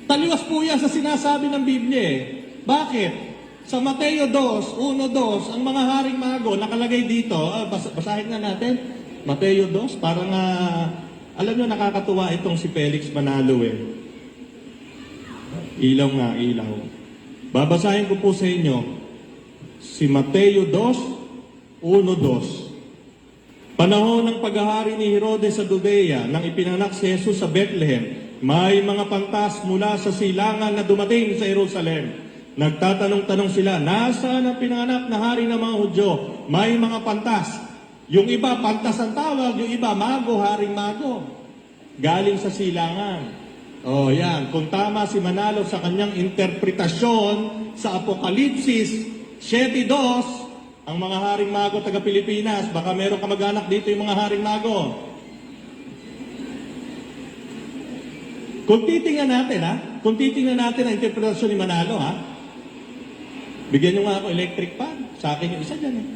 Taliwas po yan sa sinasabi ng Biblia eh. Bakit? Sa Mateo 2:1-2, ang mga haring mago nakalagay dito. Basahin nga natin. Mateo 2, parang alam nyo, nakakatuwa itong si Felix Manalo eh. Ilaw nga, ilaw. Babasahin ko po sa inyo. Si Mateo 2:1-2. Panahon ng paghahari ni Herodes sa Judea nang ipinanganak si Jesus sa Bethlehem, may mga pantas mula sa silangan na dumating sa Jerusalem. Nagtatanong-tanong sila, nasaan ang pinanganak na hari ng mga Hudyo? May mga pantas. Yung iba, pantas ang tawag. Yung iba, mago, haring mago. Galing sa silangan. O yan, kung tama si Manalo sa kanyang interpretasyon sa Apokalipsis 7:2, ang mga haring mago taga Pilipinas, baka meron kamag-anak dito yung mga haring mago. Kung titingnan natin, kung titingnan natin ang interpretasyon ni Manalo, bigyan nyo nga ako electric fan. Sa akin yung isa dyan eh.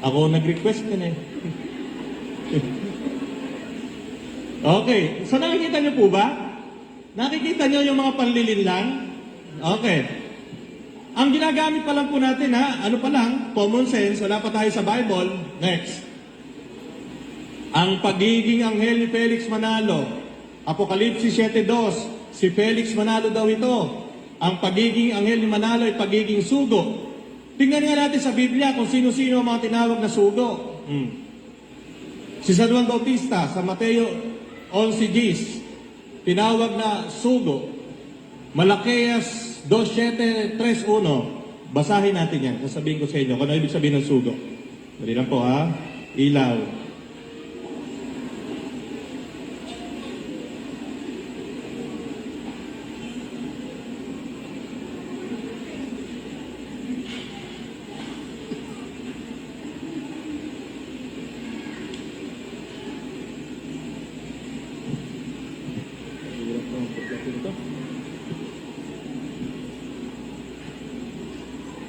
Ako nag-request din eh. Okay. So nakikita nyo po ba? Nakikita nyo yung mga panlilinlang? Okay. Ang ginagamit pa lang po natin ano pa lang, common sense, wala pa tayo sa Bible. Next. Ang pagiging anghel ni Felix Manalo, Apokalipsis 7:2, si Felix Manalo daw ito. Ang pagiging anghel ni Manalo ay pagiging sugo. Tingnan nga natin sa Biblia kung sino-sino ang mga tinawag na sugo. Si San Juan Bautista sa Mateo 11:10, tinawag na sugo. Malakias 2:7-3:1. Basahin natin yan. Sasabihin ko sa inyo kung ano ibig sabihin ng sugo. Dali lang po Ilaw.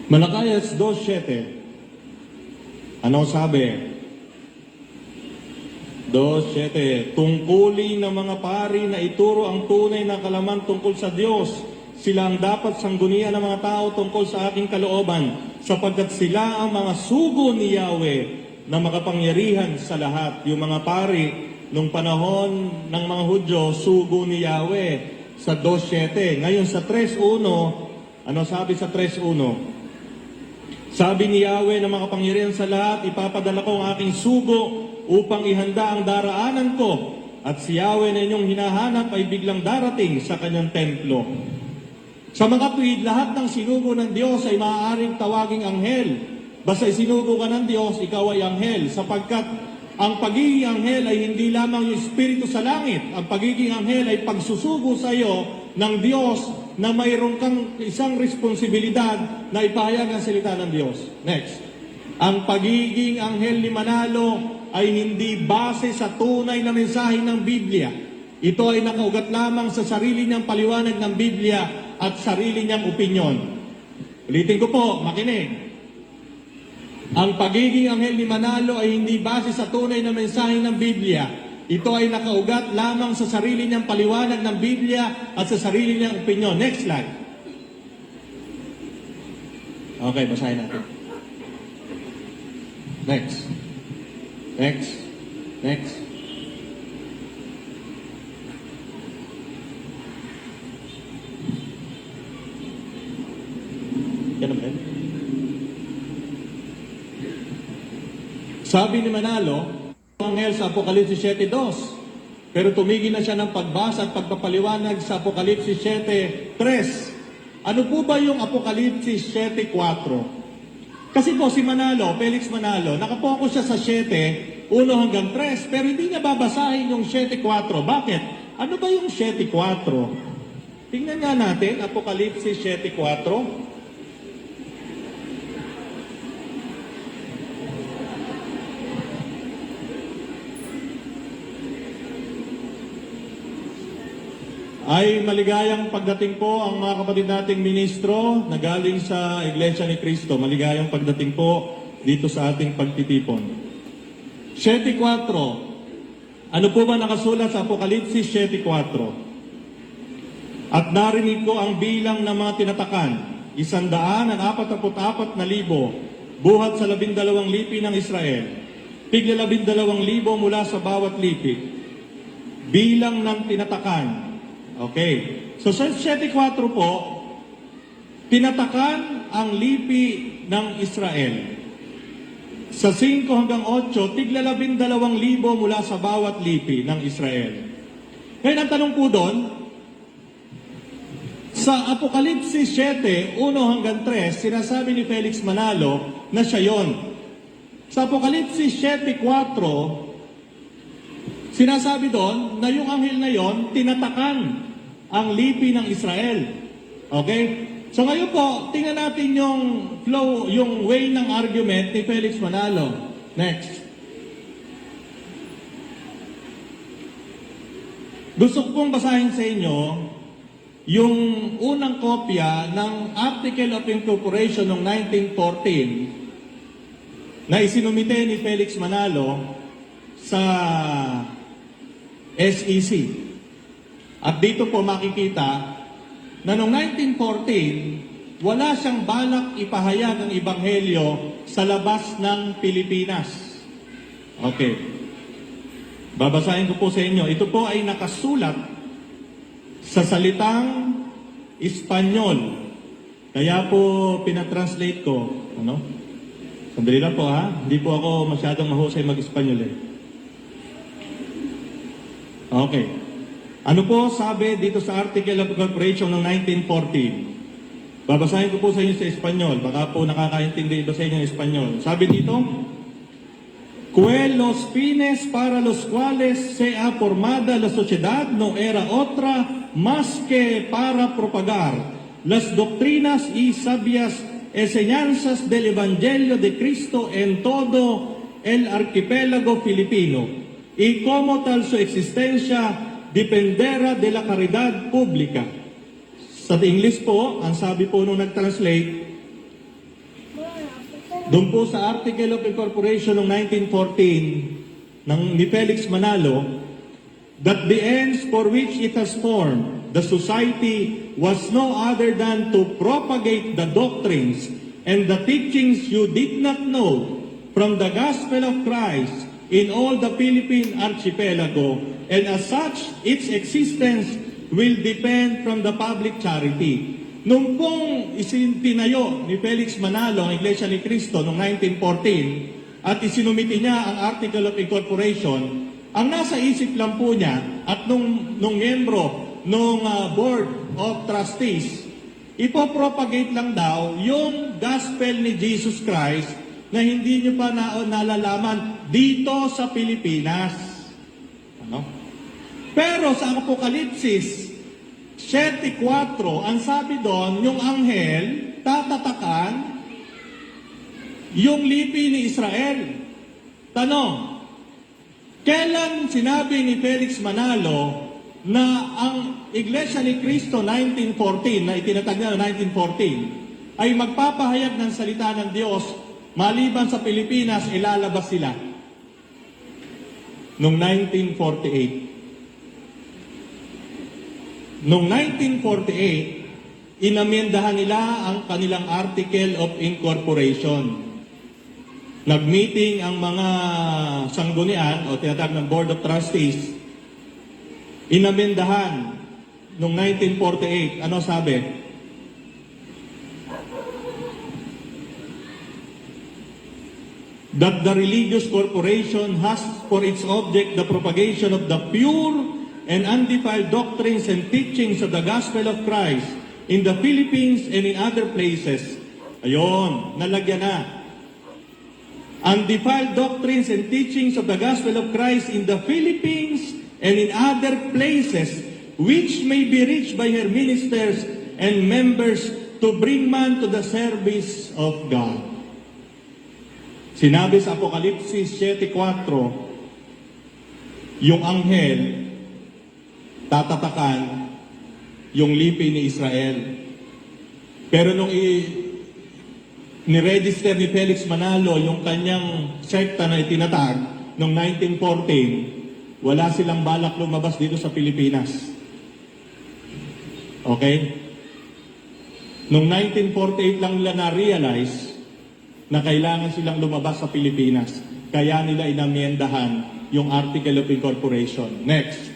Malakias 2:7. Ano sabi? 2:7. Tungkulin ng mga pari na ituro ang tunay na kalaman tungkol sa Diyos. Sila ang dapat sanggunian ng mga tao tungkol sa aking kalooban, sapagkat sila ang mga sugo ni Yahweh na makapangyarihan sa lahat. Yung mga pari nung panahon ng mga Hudyo, sugo ni Yahweh sa 2:7. Ngayon sa 3:1, ano sabi sa 3:1? Sabi ni Yahweh na makapangyarihan sa lahat, ipapadala ko ang aking sugo upang ihanda ang daraanan ko. At si Yahweh na inyong hinahanap ay biglang darating sa kanyang templo. Sa mga tuwid, lahat ng sinugo ng Diyos ay maaaring tawaging anghel. Basta isinugo ka ng Diyos, ikaw ay anghel. Sapagkat Ang pagiging anghel ay hindi lamang yung espiritu sa langit. Ang pagiging anghel ay pagsusugo sa iyo ng Diyos na mayroon kang isang responsibilidad na ipahayag ang salita ng Diyos. Next. Ang pagiging anghel ni Manalo ay hindi base sa tunay na mensahe ng Biblia. Ito ay nakaugat lamang sa sarili niyang paliwanag ng Biblia at sarili niyang opinyon. Ulitin ko po, makinig. Ang pagiging anghel ni Manalo ay hindi base sa tunay na mensahe ng Biblia. Ito ay nakaugat lamang sa sarili niyang paliwanag ng Biblia at sa sarili niyang opinyon. Next slide. Okay, basahin natin. Next. Next. Next. Yan naman. Sabi ni Manalo, ang anghel sa Apokalipsis 7:2. Pero tumigil na siya ng pagbasa at pagpapaliwanag sa Apokalipsis 7:3. Ano po ba yung Apokalipsis 7:4? Kasi po si Manalo, Felix Manalo, nakapokus siya sa 7, 1 hanggang 3, pero hindi niya babasahin yung 7:4. Bakit? Ano ba yung 7:4? Tingnan nga natin, Apokalipsis 7:4. Ay maligayang pagdating po ang mga kapatid nating ministro na galing sa Iglesia ni Cristo. Maligayang pagdating po dito sa ating pagtitipon. 7:4. Ano po ba nakasulat sa Apokalipsis 7:4? At narinig ko ang bilang ng mga tinatakan, 144,000 buhat sa 12 lipi ng Israel, tigla 12,000 mula sa bawat lipi. Bilang ng tinatakan. Okay. So sa 7:4 po, tinatakan ang lipi ng Israel. Sa 5 hanggang 8, tigla 12,000 mula sa bawat lipi ng Israel. Ngayon ang tanong po doon, sa Apokalipsis 7, 1 hanggang 3, sinasabi ni Felix Manalo na siya yon. Sa Apokalipsis 7:4, sinasabi doon na yung anghel na yon tinatakan ang lipi ng Israel. Okay? So ngayon po, tingnan natin yung flow, yung way ng argument ni Felix Manalo. Next. Gusto ko pong basahin sa inyo yung unang kopya ng Article of Incorporation noong 1914 na isinumite ni Felix Manalo sa SEC. At dito po makikita na noong 1914, wala siyang balak ipahayag ang Ebanghelyo sa labas ng Pilipinas. Okay. Babasahin ko po sa inyo. Ito po ay nakasulat sa salitang Espanyol. Kaya po pinatranslate ko. Ano? Sandali lang po ha. Hindi po ako masyadong mahusay mag-Espanyol eh. Okay. Ano po sabi dito sa Article of Incorporation ng 1914? Babasahin ko po sa inyo sa Espanyol. Baka po nakakaintindi ba sa inyo ng Espanyol. Sabi dito, "Que los fines para los cuales se ha formada la sociedad no era otra más que para propagar las doctrinas y sabias enseñanzas del Evangelio de Cristo en todo el arquipélago filipino, y como tal su existencia dependera de la caridad pública." Sa English po, ang sabi po nung nag-translate, doon po sa Article of Incorporation ng 1914 ni Felix Manalo, that the ends for which it has formed the society was no other than to propagate the doctrines and the teachings you did not know from the gospel of Christ in all the Philippine archipelago, and as such, its existence will depend from the public charity. Nung pong isintinayo ni Felix Manalo ang Iglesia ni Cristo noong 1914 at isinumiti niya ang Article of Incorporation, ang nasa isip lang po niya at nung miyembro nung Board of Trustees, ipopropagate lang daw yung gospel ni Jesus Christ na hindi niyo pa nalalaman. dito sa Pilipinas. Ano? Pero sa Apokalipsis 7:4, ang sabi doon, yung anghel tatatakan yung lipi ni Israel. Tanong, kailan sinabi ni Felix Manalo na ang Iglesia ni Cristo 1914, na itinatag niya 1914, ay magpapahayag ng salita ng Diyos maliban sa Pilipinas, ilalabas sila? Noong 1948. Noong 1948, inamyendahan nila ang kanilang Article of Incorporation. Nag-meeting ang mga sanggunian o tinatawag ng Board of Trustees. Inamendahan noong 1948. Ano sabi? That the religious corporation has for its object the propagation of the pure and undefiled doctrines and teachings of the gospel of Christ in the Philippines and in other places. Ayun, nalagyan na. Undefiled doctrines and teachings of the gospel of Christ in the Philippines and in other places, which may be reached by her ministers and members to bring man to the service of God. Sinabi sa Apokalipsis 7:4, yung anghel tatatakan yung lipi ni Israel. Pero nung ni-register ni Felix Manalo yung kanyang sekta na itinatag noong 1914, wala silang balak lumabas dito sa Pilipinas. Okay? Noong 1948 lang nila na-realize na kailangan silang lumabas sa Pilipinas. Kaya nila inamyendahan yung Article of Incorporation. Next.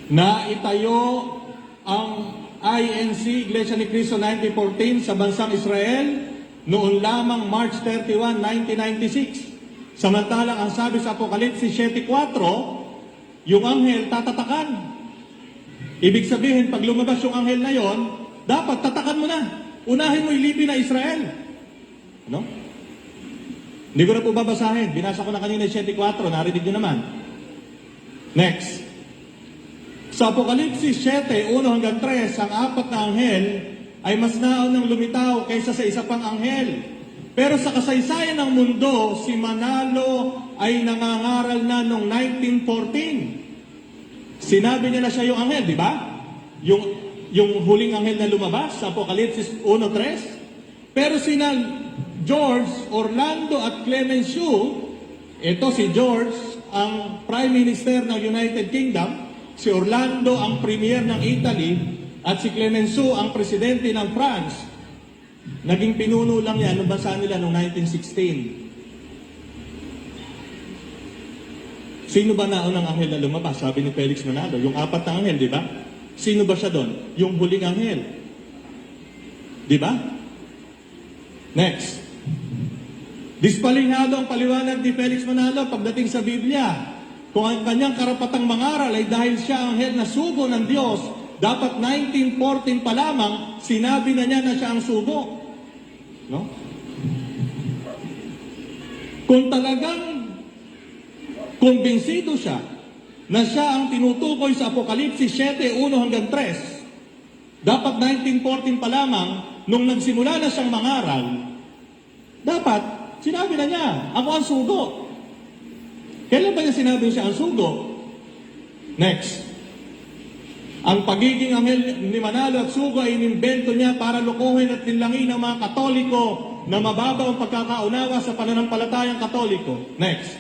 Naitayo ang INC, Iglesia ni Cristo 1914 sa bansang Israel noon lamang March 31, 1996. Samantalang ang sabi sa Apokalipsis 7:4, yung anghel tatatakan. Ibig sabihin, pag lumabas yung anghel na yon, dapat tatakan mo na. Unahin mo yung lipi na Israel. Ano? Hindi ko na po babasahin. Binasa ko na kanina 7:4, narinig nyo naman. Next. Sa Apokalipsis 7:1-3, ang apat na anghel ay mas naunang lumitaw kaysa sa isa pang anghel. Pero sa kasaysayan ng mundo, si Manalo ay nangangaral na noong 1914. Sinabi niya na siya yung anghel, di ba? Yung huling anghel na lumabas sa Apokalipsis 1:3. Pero sina George, Orlando at Clemenceau, ito si George, ang Prime Minister ng United Kingdom, si Orlando ang Premier ng Italy, at si Clemenceau ang Presidente ng France. Naging pinuno lang yan, nung bansa nila noong 1916. Sino ba naunang anghel na lumabas? Sabi ni Felix Manalo, yung apat na anghel, di ba? Sino ba siya doon? Yung huling anghel. Di ba? Next. Dispalihado ang paliwanag ni Felix Manalo pagdating sa Biblia. Kung ang kanyang karapatang mangaral ay dahil siya anghel na sugo ng Diyos, dapat 1914 pa lamang, sinabi na niya na siya ang sugo. No? Kung talagang kumbinsido siya na siya ang tinutukoy sa Apokalipsis 7:1-3, dapat 1914 pa lamang, nung nagsimula na siyang mangaral, dapat sinabi na niya, ako ang sugo. Kailan ba niya sinabi siya ang sugo? Next. Ang pagiging anghel ni Manalo at sugo ay inimbento niya para lukuhin at linlangin ang mga Katoliko na mababaw ang pagkakaunawa sa pananampalatayang Katoliko. Next.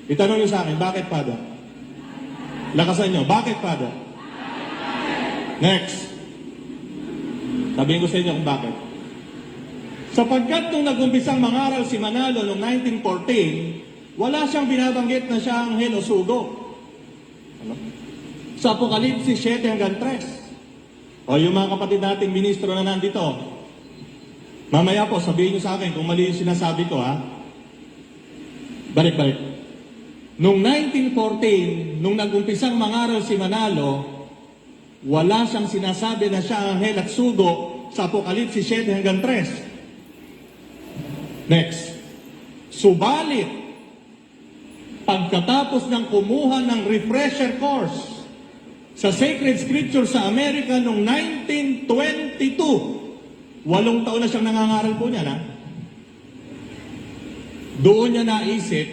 Itanong niyo sa akin, bakit, Father? Lakasan niyo, bakit, Father? Next. Sabihin ko sa inyo kung bakit. Sapagkat nung nag-umpisang mangaral si Manalo noong 1914, wala siyang binabanggit na siya ang anghel o sugo. Ano? Sa Apokalipsis 7:3. O yung mga kapatid nating ministro na nandito, mamaya po sabihin niyo sa akin kung mali yung sinasabi ko, ha? Balik. Noong 1914, nung nag-umpisang mangaral si Manalo, wala siyang sinasabi na siya ang anghel at sugo sa Apokalipsis 7:3. Next. Subalit, pagkatapos ng kumuha ng refresher course sa Sacred Scripture sa Amerika noong 1922, 8 taon na siyang nangangaral po niya, doon niya naisip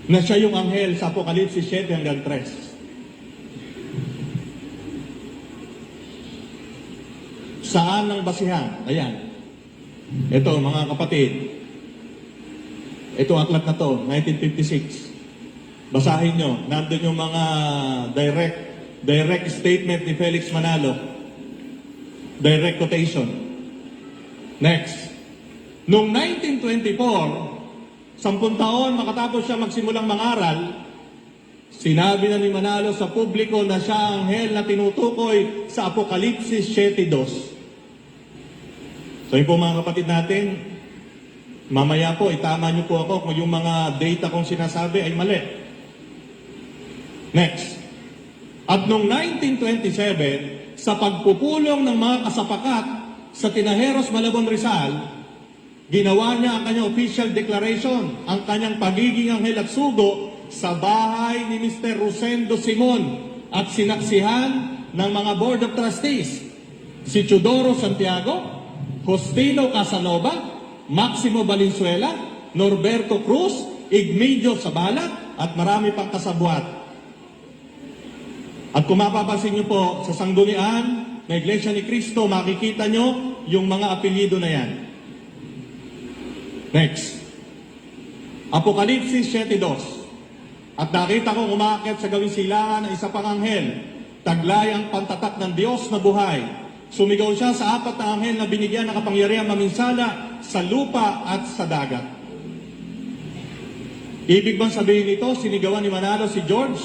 na siya yung anghel sa Apokalipsis 7 hanggang 3. Saan ang basihan? Ayan. Ito, mga kapatid. Ito, aklat na to, 1956. Basahin nyo. Nandun yung mga direct statement ni Felix Manalo. Direct quotation. Next. Noong 1924, 10 taon makatapos siya magsimulang mangaral, sinabi na ni Manalo sa publiko na siya ang anghel na tinutukoy sa Apokalipsis 7:2. So yun po mga kapatid natin, mamaya po itama niyo po ako kung yung mga data kong sinasabi ay mali. Next. At noong 1927, sa pagpupulong ng mga kasapakat sa Tinajeros, Malabon, Rizal, ginawa niya ang kanyang official declaration, ang kanyang pagiging anghel at sugo sa bahay ni Mr. Rosendo Simon at sinaksihan ng mga Board of Trustees, si Teodoro Santiago, Justino Casanova, Maximo Valenzuela, Norberto Cruz, Igmedio Zabala, at marami pang kasabwat. At kung mapapansin niyo po sa sanggunian na Iglesia ni Cristo, makikita niyo yung mga apelyido na yan. Next. Apokalipsis 7:2. At nakita kong umakyat sa gawing silangan ng isa pang anghel, taglay ang pantatak ng Diyos na buhay. Sumigaw siya sa 4 na anghel na binigyan ng kapangyarihan maminsala sa lupa at sa dagat. Ibig bang sabihin nito, sinigawan ni Manalo si George,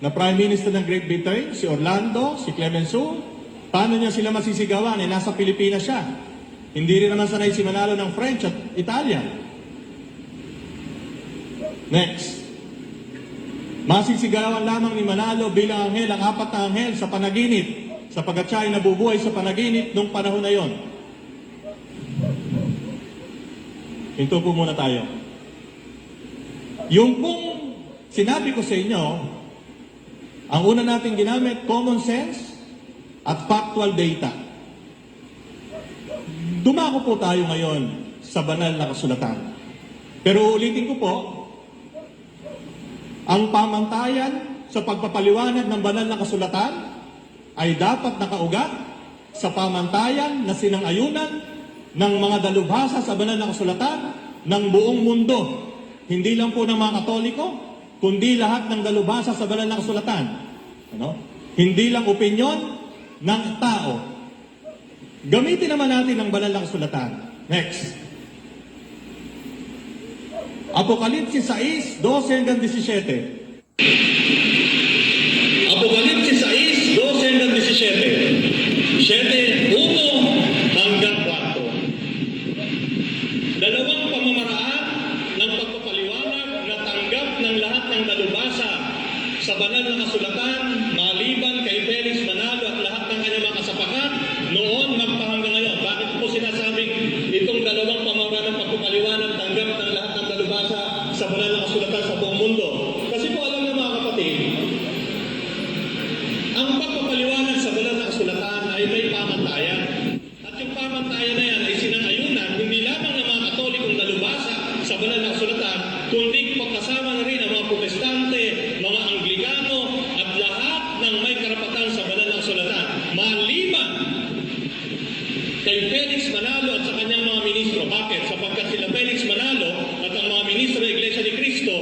na Prime Minister ng Great Britain, si Orlando, si Clemenceau? Paano niya sila masisigawan? Nasa Pilipinas siya. Hindi rin naman sanay si Manalo ng French at Italian. Next. Masisigawan lamang ni Manalo bilang anghel ang 4 na anghel sa panaginip, sapagkat siya ay nabubuhay sa panaginip nung panahon na yon. Hinto po muna tayo. Yung pong sinabi ko sa inyo, ang una natin ginamit, common sense at factual data. Dumako po tayo ngayon sa banal na kasulatan. Pero ulitin ko po, ang pamantayan sa pagpapaliwanag ng banal na kasulatan ay dapat nakaugat sa pamantayan na sinang-ayunan ng mga dalubhasa sa banal na kasulatan ng buong mundo. Hindi lang po ng mga Katoliko, kundi lahat ng dalubhasa sa banal na kasulatan. Hindi lang opinyon ng tao. Gamitin naman natin ang banal na kasulatan. Next. Apokalipsis 6:12 hanggang 17. Apokalipsis 6:12 hanggang 17. 7:1 hanggang 4. Dalawang pamamaraan ng pagpapaliwanag na tanggap ng lahat ng dalubhasa sa banal na kasulatan, maliban kay Felix Manalo at lahat ng kanyang mga kasapakat, noon magpahanggang ngayon. Bakit po sinasabing itong dalawang pamamaraan ng pagpapaliwanag tanggap ng lahat ng dalubhasa sa banal na kasulatan sa buong mundo? Kasi po alam niyo mga kapatid, ang pagpapaliwanag sa banal na kasulatan ay may pamantayan. At yung pamantayan na yan ay sinang-ayunan hindi lamang ng mga Katolikong dalubhasa sa banal na kasulatan, kundi pagkasama na rin ang mga Protestante, mga Anglikano, at lahat ng may karapatan sa banal na kasulatan. Maliban kay Felix Manalo at sa kanyang mga ministro. Bakit? Sapagkat sila Felix Manalo at ang mga ministro ng Iglesia ni Cristo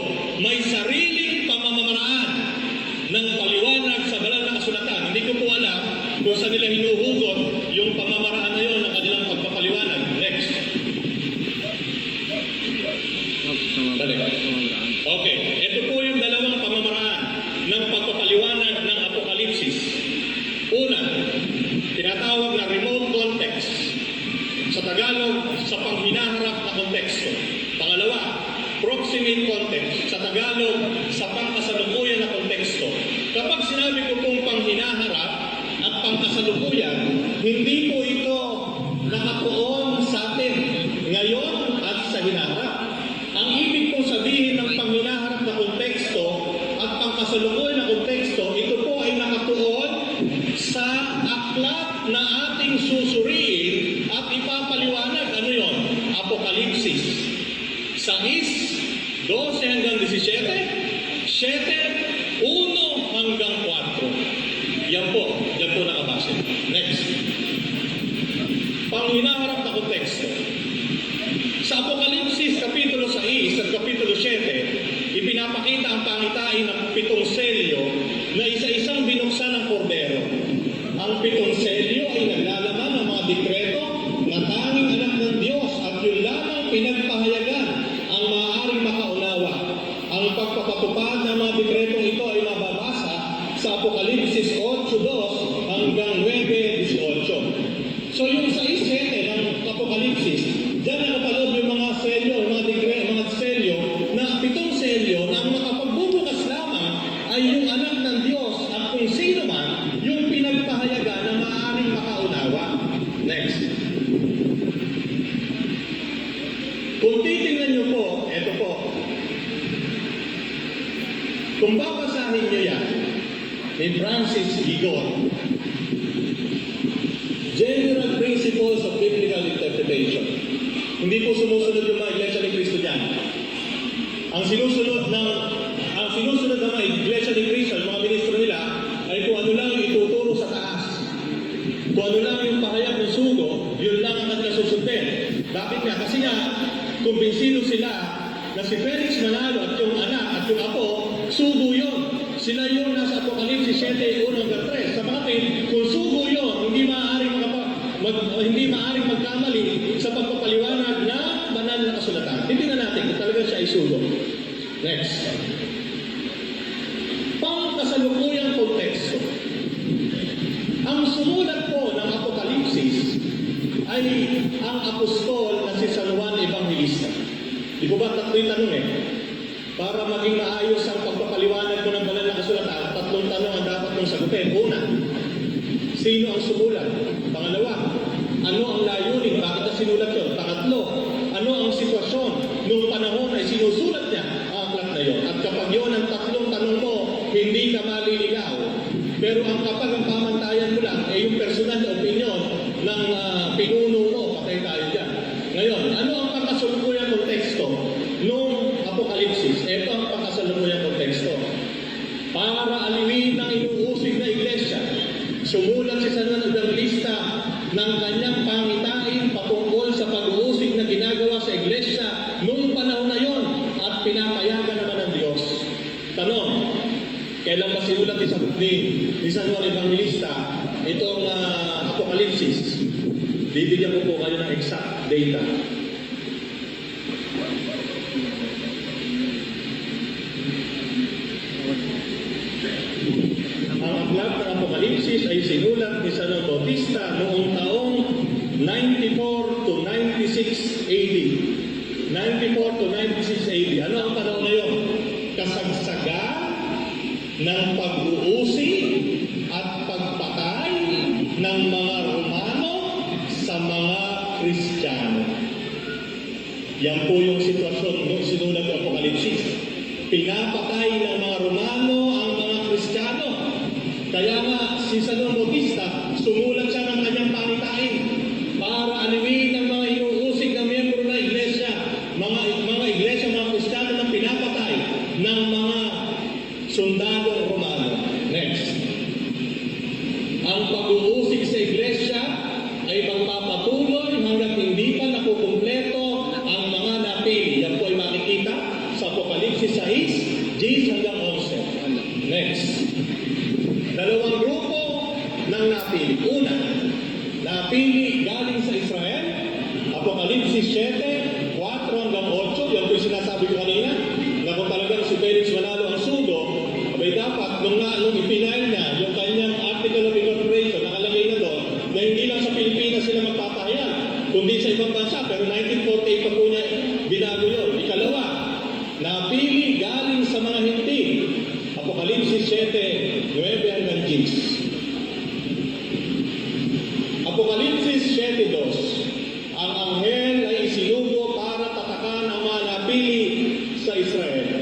may sariling pamamaraan ng paliwanag sa banal na kasulatan. Hindi ko po alam kung saan nila hinuhugot yung pamamaraan na yun ng kanilang pagpapaliwanag. Next. Dali. Okay. Ito po yung dalawang pamamaraan ng pagpapaliwanag ng Apokalipsis. Una, tinatawag na remote context. Sa Tagalog, sa panghinaharap na konteksto. Pangalawa, proximate context. Sa Tagalog, sa pangkasalukuyan na konteksto. Kapag sinabi ko pong panghinaharap at pangkasalukuyan, na konteksto, ito po ay nakatuon sa aklat na ating susuriin at ipapaliwanag. Ano yon? Apokalipsis 6, 12 hanggang 17, 7, 1 hanggang 4. Yan po nakabase. Next. Pang hinaharap na konteksto. Sa Apokalipsis Kapitulo 6 at Kapitulo 7, ipinapakita ang pangitain ng 7 selyo na isa-isang binuksan ng kordero. Ang 7 selyo ay naglalaman ng mga dekreto na tanging anak ng Diyos at yun lamang pinagpahayagan ang maaaring makaunawa. Ang pagpapatupad ng mga dekretong ito ay mababasa sa Apokalipsis 8:2 hanggang 9:18. So yung 6:7 ng Apokalipsis, diyan nakapaloob yung mga selyo, mga selyo, na 7 selyo na ang makapagbubukas lamang ay yung anak ng Diyos at kung sino man yung pinagpahayagan na maaaring makaunawa. Next. Kung titingnan nyo po, eto po. Kung babasahin nyo yan, ni Francis Gigor, General Principles of Biblical Interpretation. Hindi po sumusunod yung mga Iglesia ni Cristo dyan. Ang sinusunod ng mga Iglesia ni Cristo, mga ministro nila, ay kung ano lang yung ituturo sa taas. Kung ano lang yung pahayag ng sugo, yun lang ang nagkasusundin. Bakit nga? Kasi nga, kumbinsido sila na si Felix Manalo at yung anak at yung apo, sugo yun. Sila yung nasa Apokalipsis 7:1-3. Sa mga kung sugo yun, hindi maaaring magkamali sa pagpapaliwanag na banal na kasulatan. Tingnan natin kung talaga siya ay sugo. Next. Pangkasalukuyang konteksto. Ang sumulat po ng Apokalipsis ay ang apostol na si San Juan Evangelista. Di po ba tatlo yung tanong Para maging maayos ang pagpapaliwanag mo ng banal na kasulatan, 3 tanong ang dapat mong sagutin. Una, sino ang sumulat? Pangalawa, ano ang layunin? Bakit na sinulat yun? Pangatlo, ano ang sitwasyon nung panahon ay sinusulat niya ang aklat na yun? At kapag yun ang 3 tanong mo, hindi ka maliligaw. Pero kapag ang pamantayan mo lang ay yung personal na opinion ng pinuno mo, patay tayo dyan. Ngayon, ano ang pagkasalukuyang konteksto nung Apokalipsis? Ito ang pagkasalukuyang konteksto. Para aliwin ng inuusig na iglesia, sumulat si San Juan Evangelista ng kanyang pangitain patungkol sa pag-uusig na ginagawa sa iglesia nung panahon na yon at pinapayagan naman ng Diyos. Tanong, kailan ba sinulat ni San Juan Evangelista itong Apokalipsis? Bibigyan ko po kayo ng exact data. Ang aklat ng Apokalipsis ay sinulat ni San Juan Bautista noong taong 94 to 96 AD. 94 to 96 AD. Ano ang panahon na yun? Kasagsagan ng pag-uusig at pagpatay ng mga Romano sa mga Kristiyano. Yan po yung sitwasyon nung sinulat ng Apokalipsis. Pinapatay ng mga Romano ang mga Kristiyano. Kaya nga, si San Juan Bautista, sumulat siya ng kanyang pangitain para aliwin ng mga inuusig na miyembro na iglesia, mga iglesia, mga Kristiyano na pinapatay ng mga sundalong Romano. Next. Ang pag-uusig sa iglesia ay magpapatuloy hanggang hindi pa nakukumpleto ang mga napili. Yan po ay makikita sa Apokalipsis 6, 10 hanggang 11. Next. Dalawang grupo ng napili. Una, napili galing sa Israel. Apokalipsis 7, 4 hanggang 8. Yan po yung sinasabi ko kanina. Na kung talagang si Felix Manalo ang sugo, abay dapat, nung ipinail niya, yung kanyang article of incorporation, nakalagay na doon, na hindi lang sa Pilipinas sila magpapahayag, kundi sa ibang bansa. Pero 1948 pa po niya binago yun. Ikalawa, napili galing sa mga hindi. Apokalipsis 7, 9 hanggang 10. Apokalipsis 7:2. Ang anghel ay isinugo para tatakan ang mga napili sa Israel.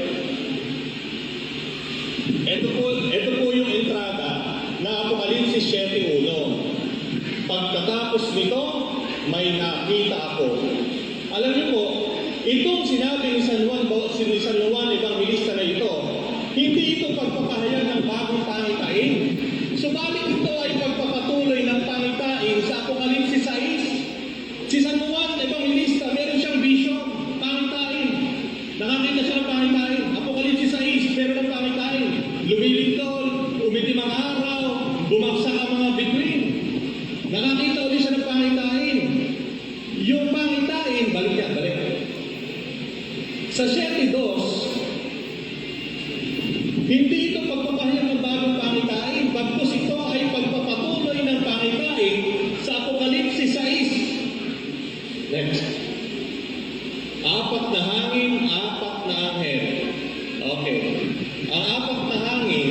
Apocalipsis 7:1. Pagkatapos nito, may nakita ako. Alam niyo po, itong sinabi ni San Juan Evangelista na ito, hindi ito pagpapahayag ng bagong pangitain. Subalit ito ay pagpapatuloy ng pangitain sa Apocalipsis 6. Si San Juan Evangelista, meron siyang vision, pangitain. Nakakita siya ng pangitain. Apocalipsis 6, meron ng pangitain. Lumilindol, umitim ang araw, bumagsak ang mga bituin. Nakakita ulit siya ng pangitain. Yung pangitain, balik. Sa 7:2, hindi ito pagpapahayag ng bagong pangitain, bagkus ito ay pagpapatuloy ng pangitain sa Apocalipsis 6. Next. 4 na hangin, 4 na anghel. Okay. Ang 4 na hangin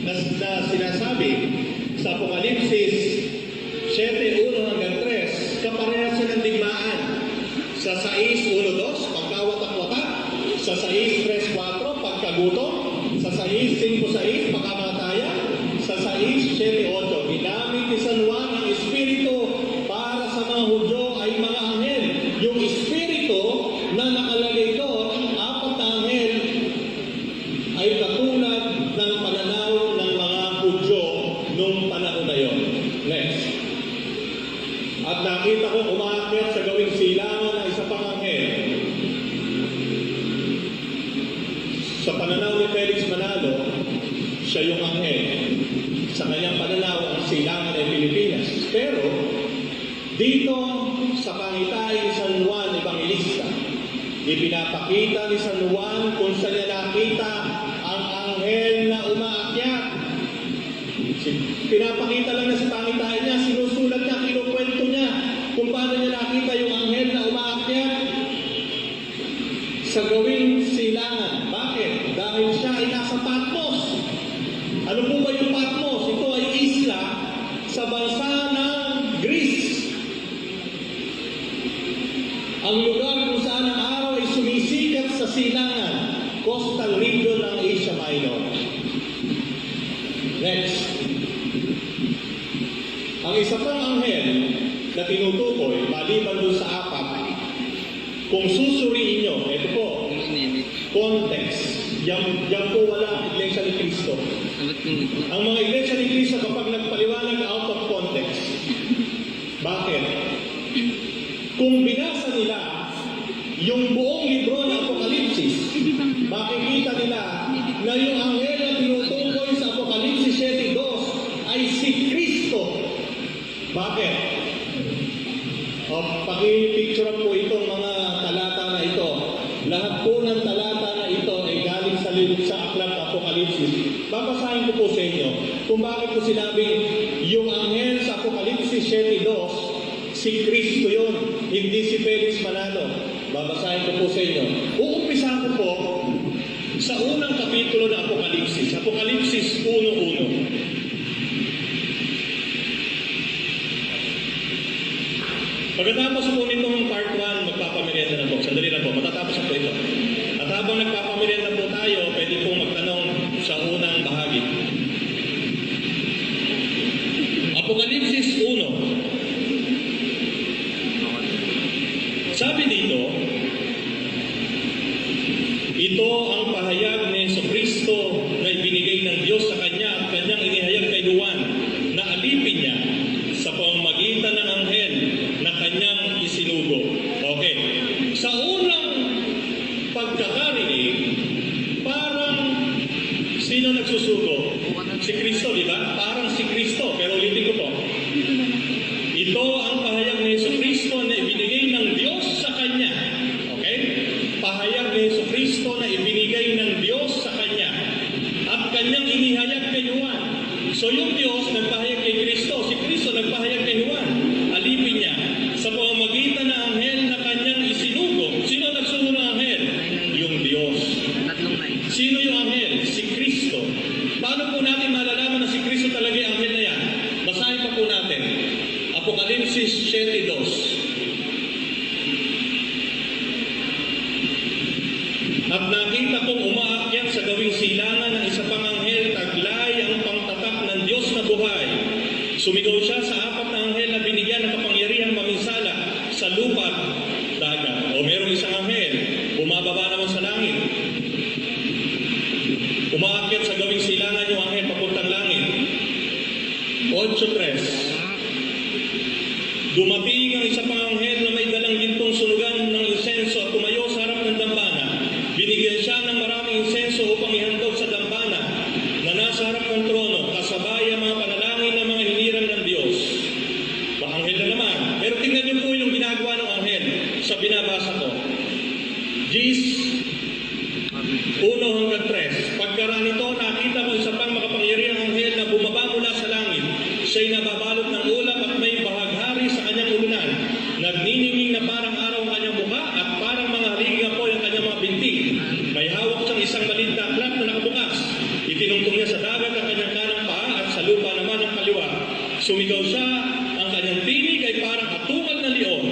na sinasabi sa Apocalipsis 7:1 hanggang 3, kaparehas siya ng digmaan. Sa 6:1-2, pagkawatak-watak. Sa 6:3-4, pagkagutom. Sa 6:5-6, pagkamatayan. Sa 6:7-8, ginamit ni San Juan ang Espiritu para sa mga Hudyo ay mga anghel. Yung Espiritu na nakalagay doon, 4 na anghel, ay katulad ng pananaw ng mga Hudyo nung panahon na yon. Next. At nakita ko umaakyat sa gawing silangan ng isa pang anghel. Sa pananaw ni Felix Manalo, siya yung anghel. Sa kanyang pananaw, ang silangan ay Pilipinas. Pero, dito sa pangitain ni San Juan Evangelista, ipinapakita ni San Juan kung saan niya nakita ang anghel na umaakyat. Pinapakita lang na sa pangitain niya, sinusulat niya, kinukwento niya kung paano niya nakita yung anghel na umaakyat sa gawing silangan. Bakit? Dahil siya ay nasa Patmos. Ano po ba yung Patmos? Ito ay isla sa bansa ng Greece. Ang lugar kung saan ang araw ay sumisikat sa silangan, coastal region ng Asia Minor. Next. Ang isa pang anghel na tinutukoy, maliban doon sa 4, kung susuriin nyo, ito po, context. Yan po wala Iglesia ni Cristo. Ang mga Iglesia ni Cristo kapag nagpaliwanag out of context. Bakit? Kung binasa nila yung buong libro ng Apocalipsis, makikita nila na yung anghel na tinutukoy sa Apocalipsis 7:2 ay si Cristo. Bakit? Paki-picture po itong mga talata na ito. Lahat po ng talata na ito ay galing sa aklat ng Apocalipsis. Babasahin ko po sa inyo kung bakit ko sinabing yung anghel sa Apocalipsis 7:2, si Cristo yun, hindi si Felix Manalo. Babasahin ko po sa inyo. Uumpisa ko po sa unang kapitulo ng Apocalipsis, Apocalipsis 1:1. Pagkatapos po nitong part 1, magpapamerienda na po. Sandali na po, matatapos na po ito. At habang nagpapamerienda po tayo, pwede pong magtanong sa unang bahagi. Apocalipsis 1. Sabi dito, ito ang pahayag ni Jesucristo na ibinigay ng Diyos sa Kanya at Kanyang inihayag kay Juan na alipin niya sa pamamagitan ng anghel na Kanyang isinugo. Okay. Sa unang pagkakarinig, parang sino nagsusugo? Si Kristo, di ba? Parang si Kristo. Pero ulitin ko po. Ito ang pahayag ni Jesucristo na ibinigay ng Diyos sa Kanya. Okay? Pahayag ni Jesucristo na ibinigay ng Diyos sa Kanya. At Kanyang inihayag kay Juan. So yung Diyos nagpahayag kay Kristo. Si Kristo nagpahayag kay Juan. Alipin niya sa pamamagitan ng anghel na Kanyang isinugo. Sino nagsugo ng anghel? Yung Diyos. Sino yung anghel? Si Kristo. Paano po natin malalaman na si Kristo talaga yung anghel na yan? Basahin pa po natin. Apocalipsis 7:2. At nakita kong umaakyat sa gawing silangan ng isa pang anghel, taglay ang pangtatak ng Diyos na buhay. Sumigaw siya sa apat na anghel na binigyan ng kapangyarihang maminsala sa lupa at dagat. O merong isang anghel, bumababa naman sa langit. Umaakyat sa gawing silangan yung anghel papuntang langit. 8:3. Dumating ang isa pang anghel na may dalang gintong sunugan ng insenso at tumayo sa harap ng dambana. Binigyan siya ng maraming insenso upang ihandog sa dambana na nasa harap ng trono, kasabay ang mga panalangin ng mga hinirang ng Diyos. Anghel na naman. Pero tingnan niyo po yung ginagawa ng anghel sa binabasa ko. Gs 1-3. Pagkaraan nito, nakita ko isa pang makapangyarihang anghel na bumaba mula sa langit. Siya'y nababalot ng ulap at may bahaghari sa kanyang ulunan. Nagniningning na parang araw ang kanyang mukha at parang mga haligang po ang kanyang mga binti. May hawak siyang isang maliit na aklat na nakabukas. Itinungtong niya sa dagat ang kanyang kanang paa at sa lupa naman ang kaliwa. Sumigaw siya, ang kanyang tinig ay parang atungal na leon.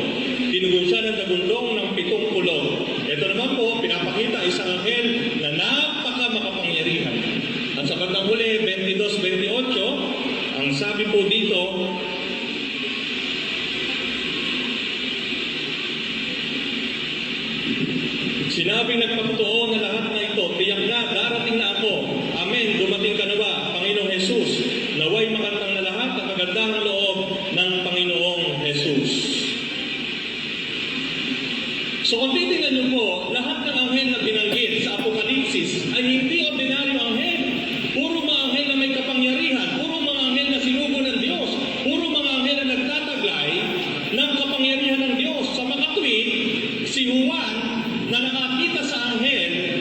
Tinugol siya ng dagundong ng 7 kulong. Ito naman po, pinapakita isang anghel na napaka makapangyarihan. At sa bandang huli, 22-28, ang sabi po dito, sinabing nagpatutuo na lahat na ito, tiyak na, darating na ako. Amen, dumating ka na ba, Panginoong Jesus? Naway makantang na lahat ang kagandahang loob ng Panginoong Jesus. So kung titingnan niyo po, lahat ng anghel na binanggit sa Apokalipsis ay hindi ordinaryong anghel. Puro mga anghel na may kapangyarihan, puro mga anghel na sinugo ng Diyos, puro mga anghel na nagtataglay ng kapangyarihan ng Diyos. Sa makatwid, si Juan na nakakita sa anghel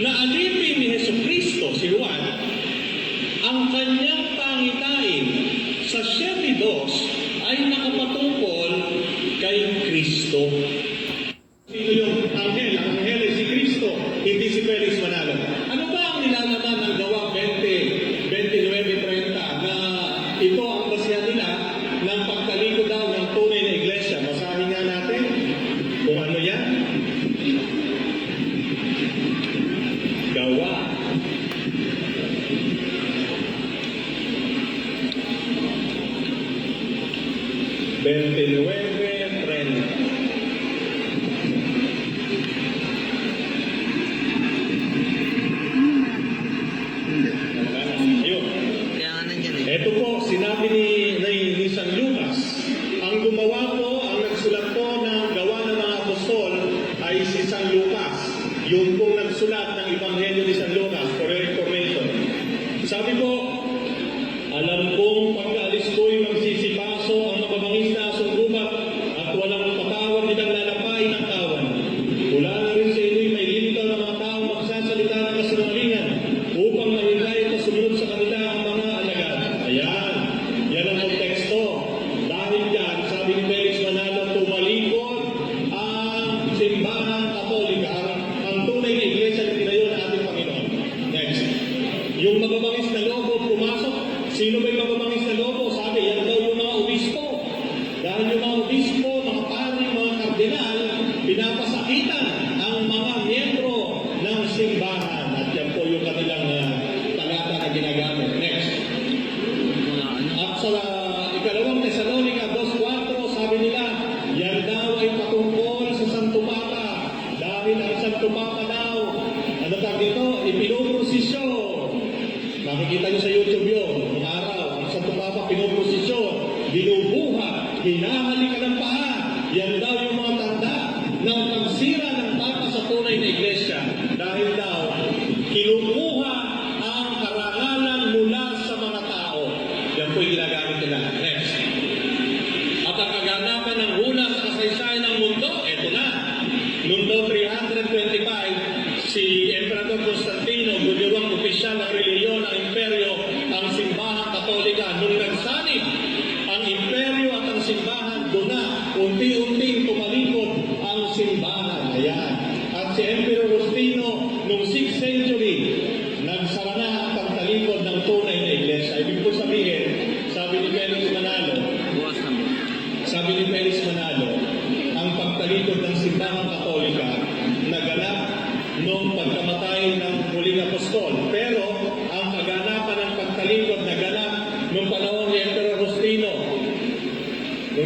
na alipin ni Jesucristo, si Juan, ang kanyang pangitain sa 7:2 ay nakapatungkol kay Kristo. Sino yung anghel? Ang anghel ay si Kristo, hindi si Felix Manalo. Ano ba ang nilalaman ng Gawa 20:29-30 na ito ang basihan nila ng pagtalikod daw ng tunay na iglesia? Basahin nga natin kung ano yan. Gawa. Ito po, sinabi ni San Lucas, ang gumawa po, ang nagsulat po ng Gawa ng mga Apostol ay si San Lucas. Yung pong nagsulat ng Ebanghelyo ni San Lucas, for your information. Sabi po, alam kong pagkaalis ko'y magsisipaso ang mababangis na asong gubat at walang patawad nilang lalapay ng kawan. Mula na rin sa inyo'y may lilitaw ng mga tao magsasalita ng kasinungalingan upang mahintay at sumunod sa kanila ang mga alagad. Ayan, yan ang konteksto. Dahil yan, sabi ni Felix Manalo, tumalikod ang simbahan katolika, ang tunay na iglesia na tinayo ng ating Panginoon. Next. Yung mababangis na lobo pumasok. Sino ba yung mababangis na lobo? Sabi, yan daw yung mga obispo. Dahil yung mga obispo, mga pari, mga kardinal, pinapasakitan ang mga miyembro ng simbahan. At yan po yung kanilang talata na ginagamit. Next. At sa ikalawang Tesalonica 2:4, sabi nila, yan daw ay patungkol sa Santo Papa. Dahil ang Santo Papa daw, ano tawag dito? Ipinuprosisyon. Makikita nyo sa YouTube yun. Noong araw, ang Santo Papa pinuprosisyon, binubuhat, hinahalikan ng paa. Yan daw yung mga tanda ng pagsira ng Papa sa tunay na iglesia. Dahil daw, kinukuha ang karangalan mula sa mga tao. Yan po yung ginagamit nila. Next. At ang kaganapan ng hula sa kasaysayan ng mundo, eto na. Noong 325, si Emperador Constantino, gulawang opisyal ng reliyon ng imperyo, ang simbahan katolika. Nung nagsanib ang imperyo at ang simbahan, doon na unti-unting tumalikod ang simbahan. Ayan. At si Emperor Justino, noong 6th century, nagsara na ang pagtalikod ng tunay na iglesia. Ibig po sabihin, sabi ni Felix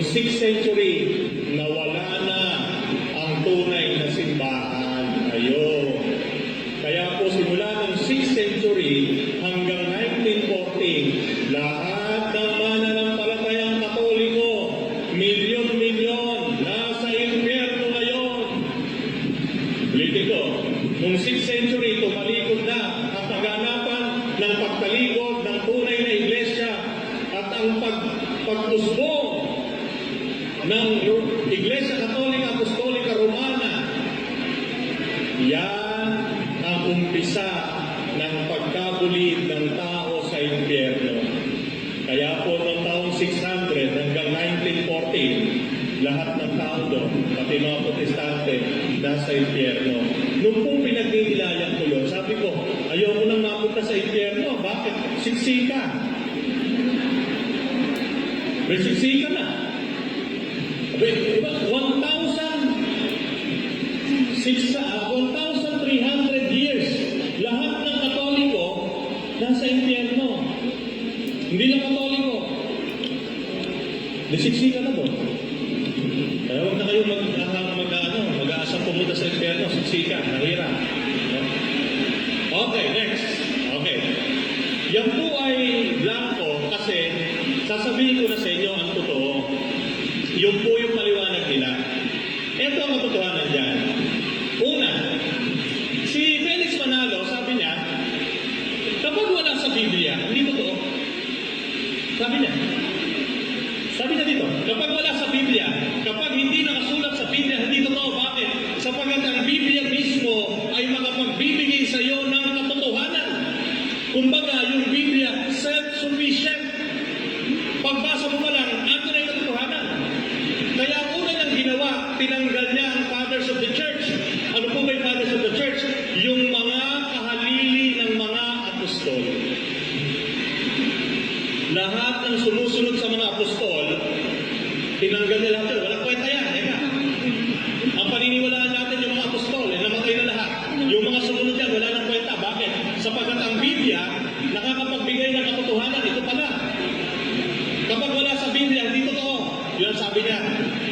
6th century, nawala na ang tunay na simbahan. Ayun. Kaya po simula ng 6th century hanggang 1914, lahat ng mananampalatayang Katoliko, milyon-milyon, nasa impyerno ngayon. Ulitin ko, noong 6th century, tumalikod na ang kaganapan ng pagtalikod ng tunay na iglesia at ang pagtusbong ng Iglesia Katolika Apostolika Romana. Yan ang umpisa ng pagkabulid ng tao sa impyerno. Kaya po noong taong 600 hanggang 1914, lahat ng tao doon, pati mga protestante, nasa impyerno. Nung po pinagnilayan ko yun, sabi ko, ayoko nang mapunta sa impyerno. Bakit? Siksika. May siksika na. 1,300 years, lahat ng Katoliko nasa impyerno. Hindi lang Katoliko. Nasiksika na po. Kaya huwag na kayo mag-aasang pumunta sa impyerno, siksika, nahirap. Okay, next. Okay. Yan po ay blanco kasi sasabihin ko na sa inyo ang totoo. Yung po yung paliwanag nila. Ito ang katotohanan dyan. Una, si Felix Manalo, sabi niya, kapag wala sa Biblia, hindi totoo. Sabi niya dito, kapag wala sa Biblia, kapag hindi nakasulat sa Biblia, hindi totoo. Bakit? Sapagkat ang Biblia mismo ay makapagbibigay sa iyo ng katotohanan. Kumbaga, yung Biblia, self-sufficient. Pagbasa mo pa lang, ato na yung katotohanan. Kaya ang una niyang ginawa, tinanggal niya ang Fathers of the Church. Ano po ba yung Fathers of the Church? Yung mga kahalili ng mga apostol. Lahat ng sumusunod sa mga apostol, tinanggal nila ito. Walang kwenta yan. Eka. Ang paniniwalaan natin yung mga apostol, namatay na lahat. Yung mga sumunod yan, wala nang kwenta. Bakit? Sapagkat ang Biblia, nakakapagbigay ng katotohanan. Ito pala. Kapag wala sa Biblia, hindi totoo. Yun ang sabi niya.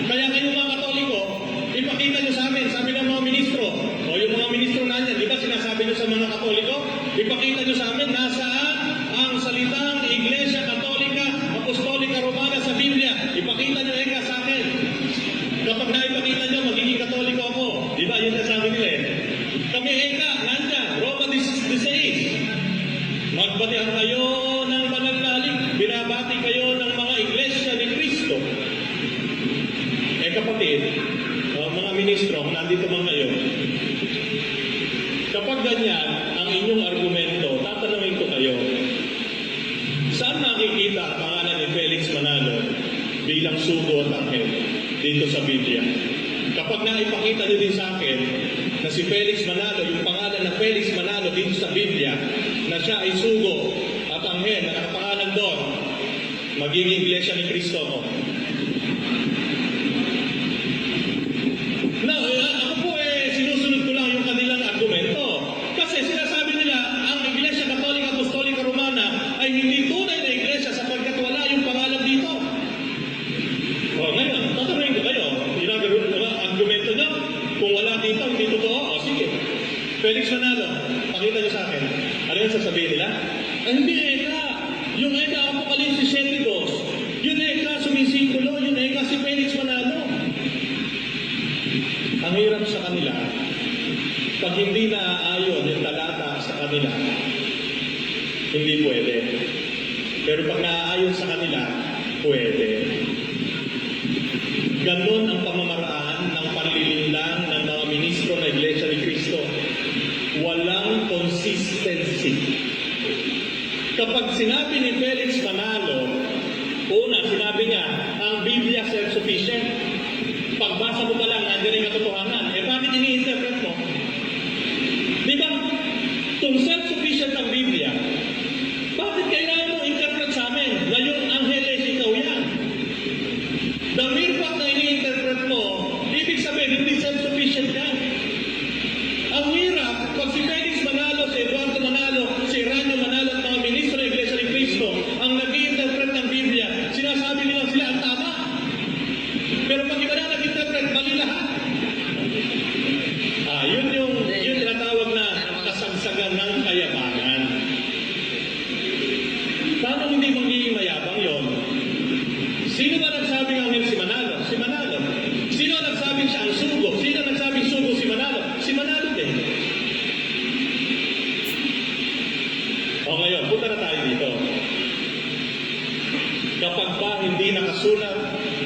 Kaya kayong mga Katoliko, ipakita nyo sa amin, sabi ng mga ministro, o yung mga ministro na yan, di ba sinasabi nyo sa mga Katoliko, ipakita nyo sa amin, nasaan ang salitang Iglesia Katolika Apostolika Romana sa Biblia. Ipakita nyo eka sa akin. Kapag naipakita nyo, magiging Katoliko ako. Di ba? Yun ang sabi nila eh. Kami eka, nandyan, Roma 16. Magbatihan kayo ng pananalig. Binabati kayo ng mga iglesia ni Cristo. Kapatid, mga ministro, nandito man ngayon, kapag ganyan ang inyong argumento, tatanungin ko kayo, saan nakikita ang pangalan ni Felix Manalo bilang sugo at anghel dito sa Biblia? Kapag naipakita niyo din sa akin na si Felix Manalo, yung pangalan na Felix Manalo dito sa Biblia, na siya ay sugo at anghel na nakapangalan doon, magiging iglesia ni Cristo mo. Ako po sinusunod ko lang yung kanilang argumento. Kasi sinasabi nila, ang Iglesia Katolika Apostolika Romana ay hindi tunay na iglesia sapagkat wala yung pangalan dito. O ngayon, tatanungin ko kayo, argumento nyo, kung wala dito, hindi totoo, o sige. Felix Manalo, pakita nyo sa akin. Ano yung sasabihin nila? Hindi eka. Yung eka Apokalipsis 7:2. Yun eka sumisingkulo, yun eka si Felix Manalo. Ang hirap sa kanila, pag hindi naaayon yung talata sa kanila, hindi pwede. Pero pag naaayon sa kanila, pwede. Ganon ang pamamaraan ng panlilinlang ng mga ministro na Iglesia ni Cristo. Walang consistency. Kapag sinabi ni Felix Manalo, una, sinabi niya, ang Biblia self-sufficient. Pagbasa mo pa lang, nandiyan yung katotohanan. Bakit ini-interpret mo? Di ba? Kung self-sufficient ang Biblia, bakit kailangan mo interpret sa amin na yung Angeles ikaw yan? The mere fact na ini-interpret mo, ibig sabihin, hindi self-sufficient yan. Ang hirap, pag si Felix Manalo, si Eduardo Manalo, si Ranyo Manalo at mga ministro ng Iglesia ni Cristo, ang nag-i-interpret ng Biblia, sinasabi nila sila ang tama. Paano hindi magiging mayabang yon? Sino ba nagsabing anghel si Manalo? Si Manalo. Sino nagsabing siya ang sugo? Sino nagsabing sugo si Manalo? Si Manalo din. O ngayon, punta na tayo dito. Kapag ba hindi nakasulat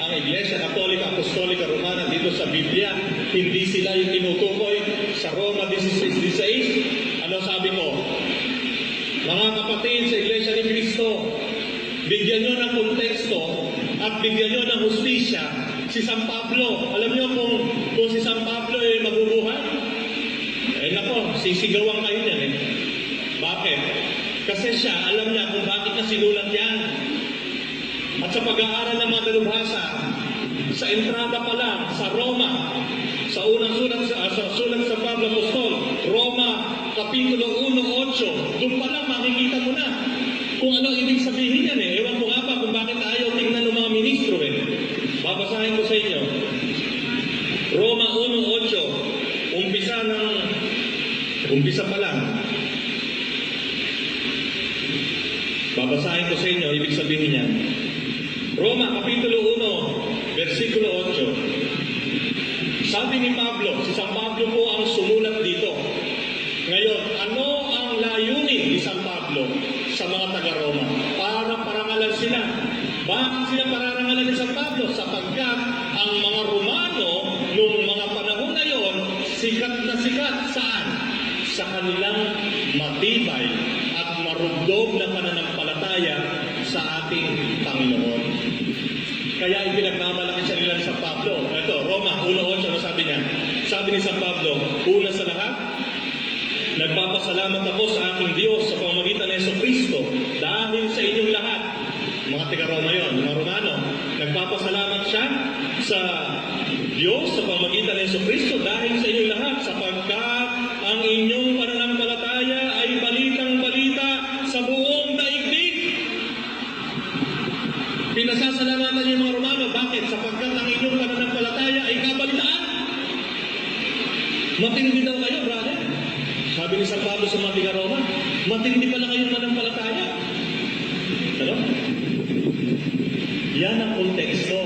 ang Iglesia Katolika Apostolika Romana dito sa Biblia, hindi sila yung tinutukoy sa Roma 16:16, ano sabi ko? Mga kapatid sa Iglesia ni Cristo, bigyan nyo ng konteksto at bigyan nyo ng hustisya si San Pablo. Alam nyo kung si San Pablo ay mabubuhay? Eh nako, sisigawan kayo niyan eh. Bakit? Kasi siya, alam niya kung bakit na sinulat yan. At sa pag-aaral ng mga dalubhasa, sa entrada pa lang, sa Roma, sa unang sulat sa sulat sa Pablo Apostol, Roma, Kapitulo 1:8, doon pa lang makikita mo na kung ano ibig sabihin yan eh. Ewan ko nga pa kung bakit ayaw tingnan ng mga ministro eh. Babasahin ko sa inyo. Roma 1:8, umpisa pa lang. Babasahin ko sa inyo, ibig sabihin yan. Roma, Kapitulo 1, versikulo 8. Sabi ni Pablo, si San Pablo po ang sumulat dito. Ngayon, ano ang layunin ni San Pablo sa mga taga-Roma? Para parangalan sila. Bakit sila pararangalan ni San Pablo? Sapagkat ang mga Romano, noong mga panahon na yon, sikat na sikat saan? Sa kanilang matibay at marugdog na pananampalataya sa ating Panginoon. Kaya ipinagmamalaki siya nila ni San Pablo. Ito, Roma 1:8, ano sabi niya? Sabi ni San Pablo, una sa lahat, nagpapasalamat ako sa aking Diyos sa pamamagitan ng Jesucristo dahil sa inyong lahat. Mga taga-Roma yun, mga Romano. Nagpapasalamat siya sa Diyos sa pamamagitan ng Jesucristo dahil sa inyong lahat sapagkat ang inyong pananampalataya ay balitang-balita sa buong daigdig. Pinasasalamatan niyo yung mga Romano. Bakit? Sapagkat ang inyong pananampalataya ay kabalitaan. Matindi daw kayo, brother. Sabi ni San Pablo sa mga taga-Roma, matindi pala kayong mananampalataya. Ano? Yan ang konteksto.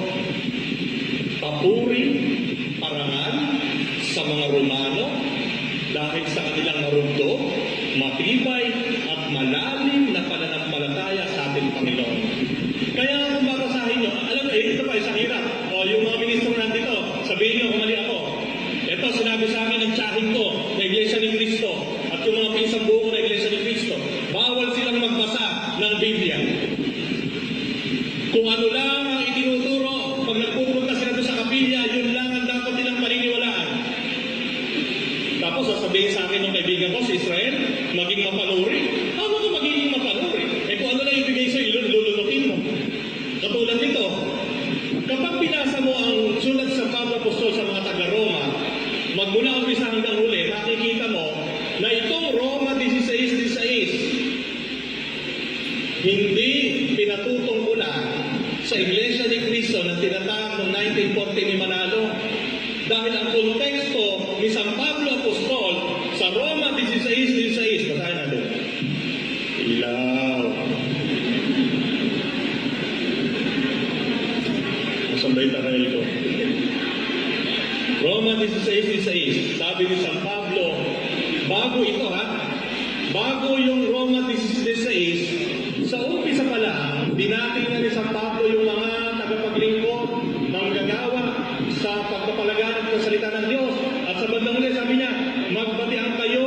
Papuri, parangal sa mga Romano dahil sa kanilang marugdog, matibay at malalim na pananampalataya sa ating Panginoon. Kaya kung babasahin nyo, alam mo, ito pa, isang hirap. O yung mga ministro nandito, sabihin nyo kung mali ako. Ito, sinabi sa akin ng tsahin ko na Iglesia ni Cristo at yung mga pinsang buo na Iglesia ni Cristo, bawal silang magbasa ng Biblia. Kung ano lang ang itinuturo, pag nagpupunta sila doon sa kapilya, yun lang ang dapat nilang paniniwalaan. Tapos sasabihin sa akin ng kaibigan ko, si Israel, maging mapanuri. Ano ka magiging mapanuri? Eh kung ano lang ibigay sa'yo, lulunukin mo. Katulad nito, kapag binasa mo ang sulat sa Pablo Apostol sa mga taga-Roma, magmula umpisa hanggang huli, makikita mo na itong Roma 16:16 hindi pinatutungkulan sa Iglesia ni Cristo na tinatawag noong 1940 ni Manalo. Dahil ang konteksto ni San Pablo Apostol sa Roma 16:16, basahin natin. Ilaw. Masambay taray ko. Roma 16:16, sabi ni San Pablo, bago ito bago yung Roma 16:16, sa umpisa pa lang, dinating na ni San Pablo yung mga tagapaglingkod, manggagawa sa pagpapalaganap ng salita ng Diyos. At sa bandang huli, sabi niya, magbatian kayo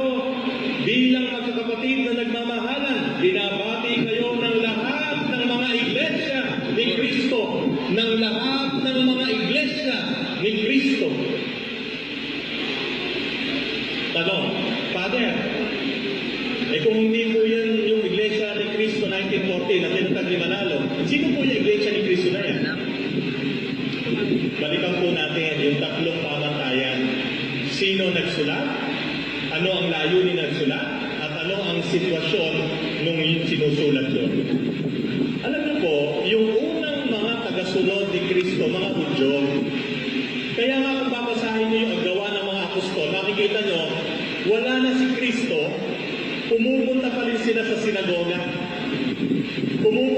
bilang magkakapatid na nagmamahalan. Binabati kayo ng lahat ng mga iglesia ni Cristo. Ng lahat ng mga iglesia ni Cristo. Tanong, Father, kung hindi po yan yung Iglesia ni Cristo 1940 na tinatag ni Manalo, sino po yung Iglesia ni Cristo na yan? Balikan po natin yung tatlong pamantayan. Sino nagsulat? Ano ang layunin ng sulat? At ano ang sitwasyon nung sinusulat yun? Alam niyo po, yung unang mga tagasunod ni Cristo, mga Hudyo, kaya nga kung babasahin niyo yung gawa ng mga apostol, nakikita niyo, wala na si Cristo, pumupunta pa rin sila sa sinagoga. Pumupunta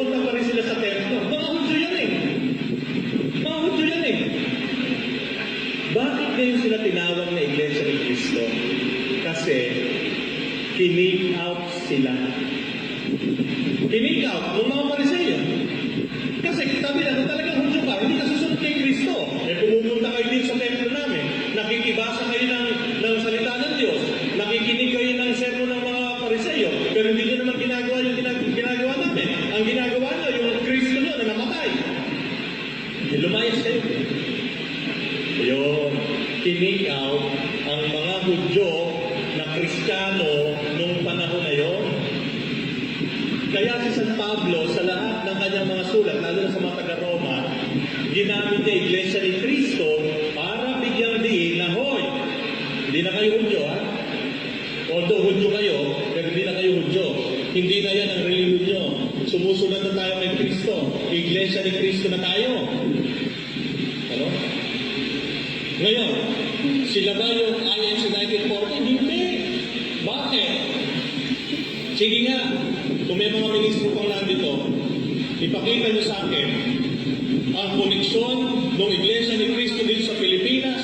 Kinig out sila. Kinig out ng mga Pariseo. Kasi sabi na, kung talagang Hudyo ka, hindi ka susunod kay Kristo. Pumunta kayo din sa templo namin, nakikibasa kayo ng salita ng Diyos, nakikinig kayo ng sermon ng mga Pariseo, pero hindi nyo naman ginagawa yung ginagawa namin. Ang ginagawa nyo, yung Kristo nyo na namatay. Lumayas kayo. Yung kinig out ang mga Hudyo na Kristiyano nung panahon na yon. Kaya si San Pablo, sa lahat ng kanyang mga sulat, lalo na sa mga taga-Roma, ginamit niya Iglesia ni Cristo para bigyang diin na, hoy, hindi na kayo Hudyo, ha? Although Hudyo kayo, pero hindi na kayo Hudyo. Hindi na yan ang religion nyo. Sumusunod na tayo kay Kristo. Iglesia ni Cristo na tayo. Ano? Ngayon, sila ba yung INC 1940? Hindi. Bakit? Sige nga, kung may mga ministro pang nandito, ipakita nyo sa akin ang koneksyon ng Iglesia ni Cristo dito sa Pilipinas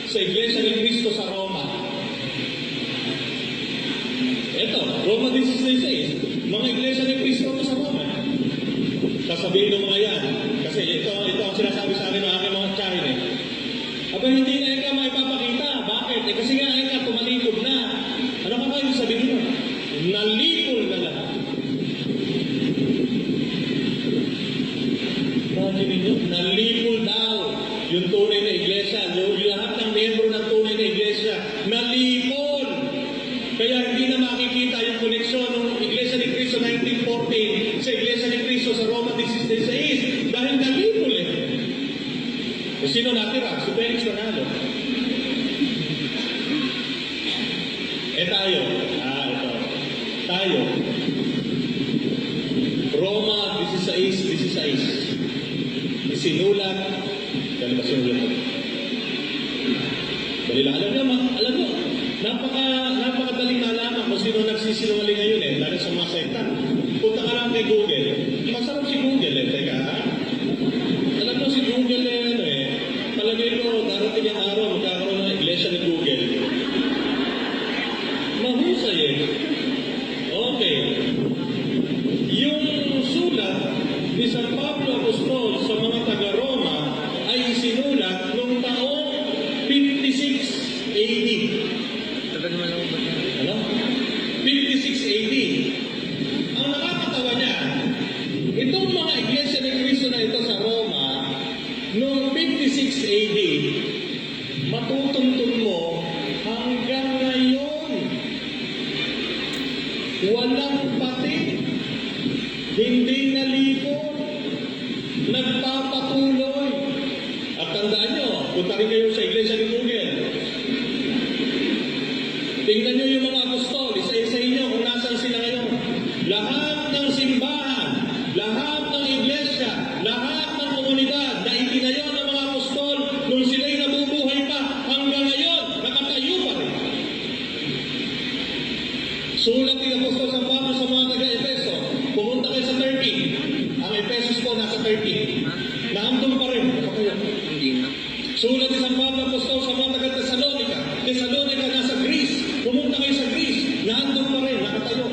sa Iglesia ni Cristo sa Roma. Ito, Roma 16:6, mga Iglesia ni Cristo ito sa Roma. Sasabihin ng mga yan, kasi ito ang sinasabi sa akin ng aking mga China. Aba, hindi na ikaw maipapakita. Bakit? Kasi nga ikaw tumalikod na. Ano ka kayo sabihin mo? Nalikol na lahat. Imagine nyo, nalikol daw yung tunay na iglesia. Yung lahat ng membro ng tunay na iglesia, nalikol. Kaya hindi na makikita yung koneksyon ng Iglesia ni Cristo 1914 sa Iglesia ni Cristo sa Roma 16:6 dahil nalikol eh. Sino natira? Si Felix Manalo. Tayo. Ito. Tayo. Roma 16:16. Isinulat. Kaya ba sinulat ito? Dali lang. Alam nyo, napakadaling malaman kung sino nagsisinungaling ngayon eh, lalo sa mga sekta. Punta ka lang kay Google. Masarap si Google eh. Teka, ha? Alam mo si Google eh, palagay ko, darating ang araw, magkakaroon ng iglesia ni Google. Mahusay eh. Okay. Yung sulat ni San Pablo Apostol sa mga taga-Roma ay isinulat noong taong 56 AD. Ano? 56 AD. Ang nakakatawa niya, itong mga iglesia ni Cristo na ito sa Roma, noong 56 AD, matutuntun mo hanggang ngayon. Walang pati, hindi nalikod, nagpapatuloy. At tandaan nyo, punta rin kayo sa iglesia ni Google. Tingnan nyo yung mga apostol, isa-isahin nyo kung nasaan sila ngayon. Lahat ng simbahan, lahat ng iglesia, lahat ng komunidad na itinayo ng mga apostol nung sila'y nabubuhay pa hanggang ngayon, nakatayo pa rin. Sulat ni Apostol San Pablo sa mga taga-Efeso. Pumunta kayo sa Turkey. Ang Efesos po nasa Turkey. Naandun pa rin. Sulat ni San Pablo Apostol sa mga taga-Thessalonica. Thessalonica nasa Greece. Pumunta kayo sa Greece. Naandun pa rin. Nakatayo.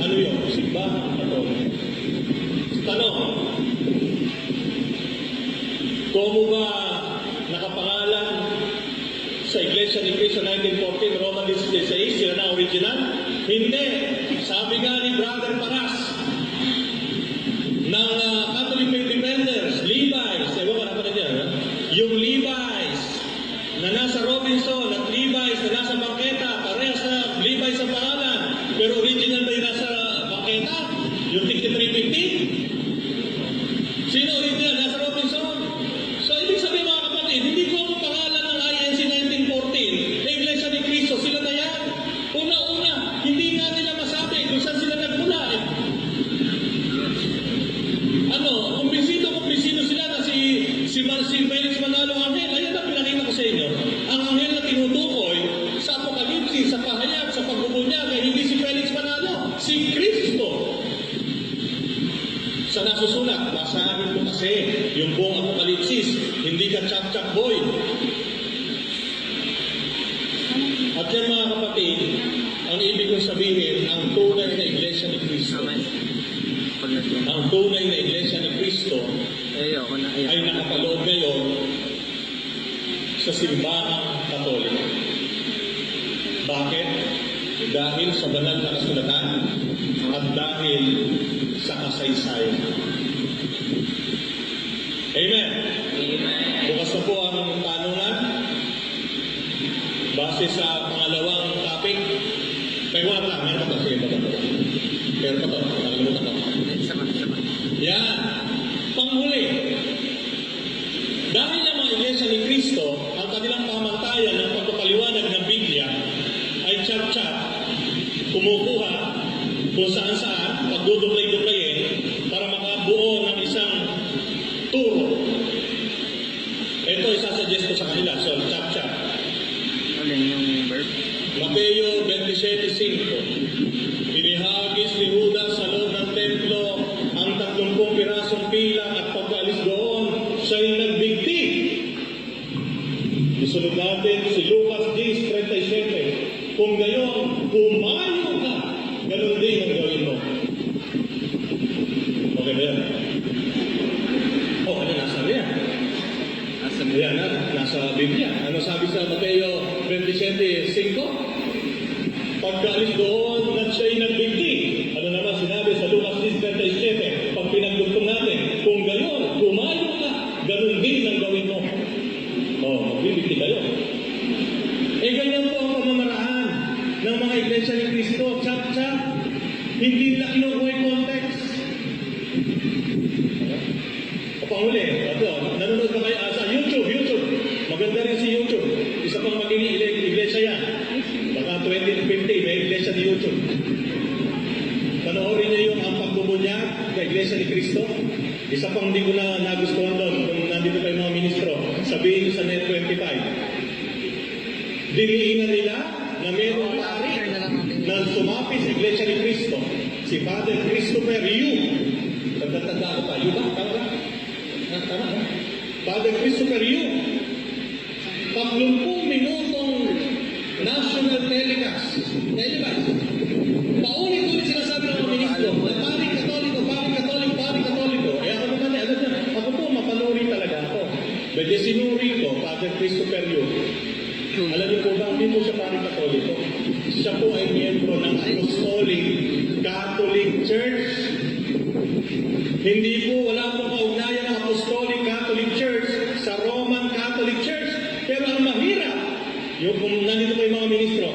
Ano yun? Simbahan Katolik. Tanong. Kung ba nakapangalan sa Iglesia ni Cristo 1914, Roma 16:6, sila na original? Hindi. Sabi nga ni Brother Paras ng Catholic Faith Defenders, Levi's, ewan ka na pa na dyan, ha? Yung Levi's na nasa Robinson at Levi's na nasa Bangketa, parehas na Levi's ang pangalan, pero original ba yung nasa Bangketa? Yung 5350? Sino original? Nasa Robinson? So, ibig sabihin mga kapatid, hindi ko ang pangalan ng INC 1914 na Iglesia ni Cristo, sila na yan. Una-una, hindi nga nila masabi kung saan sila nagmula eh. Ano, kumbisido sila na si Felix Manalo Angel. Ayan ang pinakita ko sa inyo. Ang Angel na tinutukoy sa Apokalipsis, sa pahayag, sa pagbubunyag ay hindi si Felix Manalo, si Kristo. Sa nasusulat, basahin mo kasi yung buong Apokalipsis, hindi ka chap-chap boy. At yan mga kapatid, Ang ibig kong sabihin, ang tunay na Iglesia ni Cristo, ang tunay na Iglesia ni Cristo ay nakapaloob ngayon sa simbahang Katoliko. Bakit? Dahil sa banal na kasulatan at dahil sa kasaysayan. Amen. Bukas na po ang tanungan base sa pangalawang topic. Pero wala lang, meron pa sige pa ba? Meron pa ba? Nakalimutan ko. Yan. Panghuli. Dahil ang mga Iglesia ni Cristo, ang kanilang pamantayan ng pagpapaliwanag ng Biblia ay chat-chat, kumukuha kung saan-saan, pagduduklay-duklayin para makabuo ng isang turo. Ito isasuggest ko sa kanila. So, chat-chat. Alin yung verb? Mateo 27:5. Inihagis ni Judas sa loob ng templo ang 30 pirasong pilang at pagkaalis doon, siya'y nagbigti. Isunod natin si Lucas 10:37. Kung gayon, humayo ka, ganun din ang gawin mo. Okay ba yan? Ano nasa yan? Yan, nasa Biblia. Ano sabi sa Mateo 27:5? Pagkaalis doon, at siya'y nagbigti. Ano naman sinabi sa Lucas 10:37? Pag pinagdugtong natin, kung gayon, humayo ka, ganun din ang gawin mo. Magbibigti kayo. Ganyan po ang pamamaraan ng mga Iglesia ni Cristo. Chat-chat. Hindi na kinukuha yung context. Panghuli, nanonood ba kayo sa YouTube? Maganda rin si YouTube. Isa pang magiging iglesia yan. Baka 2050, may iglesia ni YouTube. Panoorin niyo yung ang pagbubunyag ng Iglesia ni Cristo. Isa pang hindi ko na nagustuhan doon kung nandito kayo mga ministro. Sabihin sa Net 25. Diniinan nila na mayroong pari na sumapi sa Iglesia ni Cristo. Si Father Christopher Yu. Tanda ko pa. Yu ba? Tama ba? Father Christopher Yu. 30 minutong national telecast. Paulit-ulit sinasabi ng mga ministro, na paring Katoliko. Ako po, mapanuri talaga ako. Medyo sinuri ko, Father Christopher Yu. Alam niyo po ba, hindi po siya paring Katoliko. Siya po ay miyembro ng Apostolic Catholic Church. Hindi po, wala pong kaugnayan ng Apostolic Catholic Church sa Roman Catholic Church. Pero ang mahirap, yung kung nandito po yung mga ministro,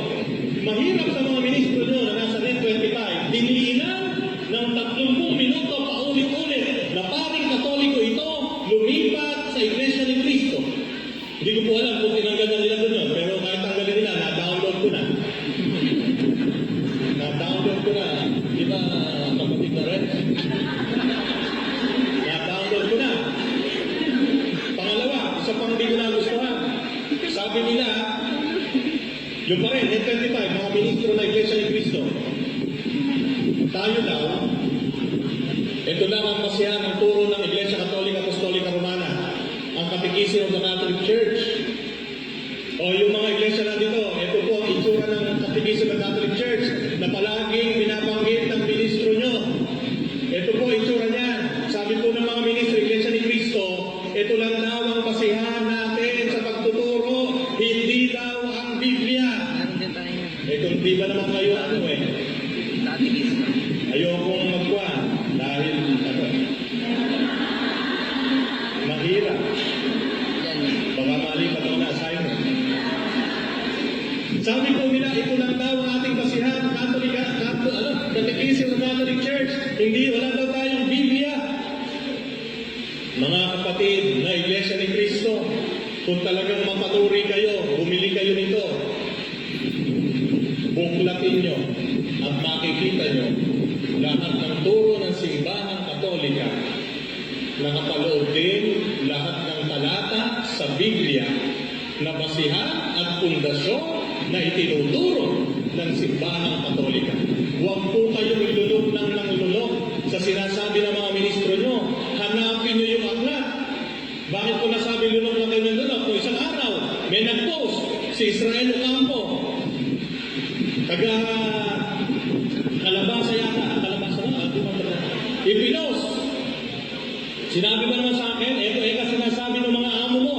mahirap sa mga ministro nyo na nasa Net 25, diniinan ng 30 minuto paulit-ulit na paring Katoliko ito, lumipat sa Iglesia ni Cristo. Hindi ko po alam kung tinanggal na nila doon yun, pero kahit tanggalin nila, na-download ko na. Di ba, kapatid na rin? Na-download ko na. Pangalawa, isa pang hindi ko nagustuhan. Sabi nila, yung pa rin, Net 25, mga ministro na Iglesia ni Cristo. Tayo daw, ito lang ang basihan ng turo ng Iglesia Katolika Apostolika Romana, ang Catechism of the Catholic Church. O yung mga iglesia na dito, ito po ang itsura ng Catechism of the Catholic Church na palaging binabanggit ng ministro nyo. Ito po ang itsura niyan. Sabi po ng mga ministro, Iglesia ni Cristo, ito lang daw ang basihan natin sa pagtuturo, hindi daw ang Biblia. Kung di ba naman kayo ayokong magkuha dahil mahirap. Baka mali pa ito na assignment. Sabi po nila, ito lang daw ang ating basihan, Catechism of the Catholic Church. Hindi, wala daw tayong Biblia. Mga kapatid na Iglesia ni Cristo, kung talagang mapanuri kayo, bumili kayo nito, buklatin nyo at makikita nyo lahat ng turo ng simbahang Katolika. Nakapaloob din lahat ng talata sa Biblia na basihan at pundasyon na itinuturo ng simbahang Katolika. Huwag po kayong ilulog ng lulog sa sinasabi ng mga ministro nyo. Hanapin nyo yung aklat. Bakit ko nasabi lulog na kayo ng lulog? Kung isang araw, may nag-post si Israel Ocampo, taga Ipinost. Sinabi mo naman sa akin, ito sinasabi ng mga amo mo.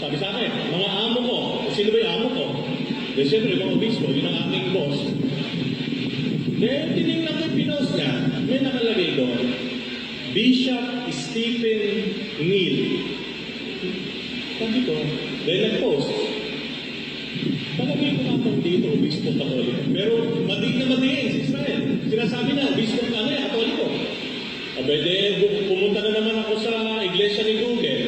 Sabi sa akin, mga amo ko. Sino ba yung amo ko? Then siyempre, mga obispo, yun ang aking boss. Then, tinignan ko yung pinost niya. May nakalagay doon, Bishop Stephen Neal. Sabi ko, then nag-post. Palagay ko naman dito, obispo katoliko. Pero madig na madigin si Israel. Sinasabi na, obispo katoliko. Abede, pumunta na naman ako sa iglesia ni Google.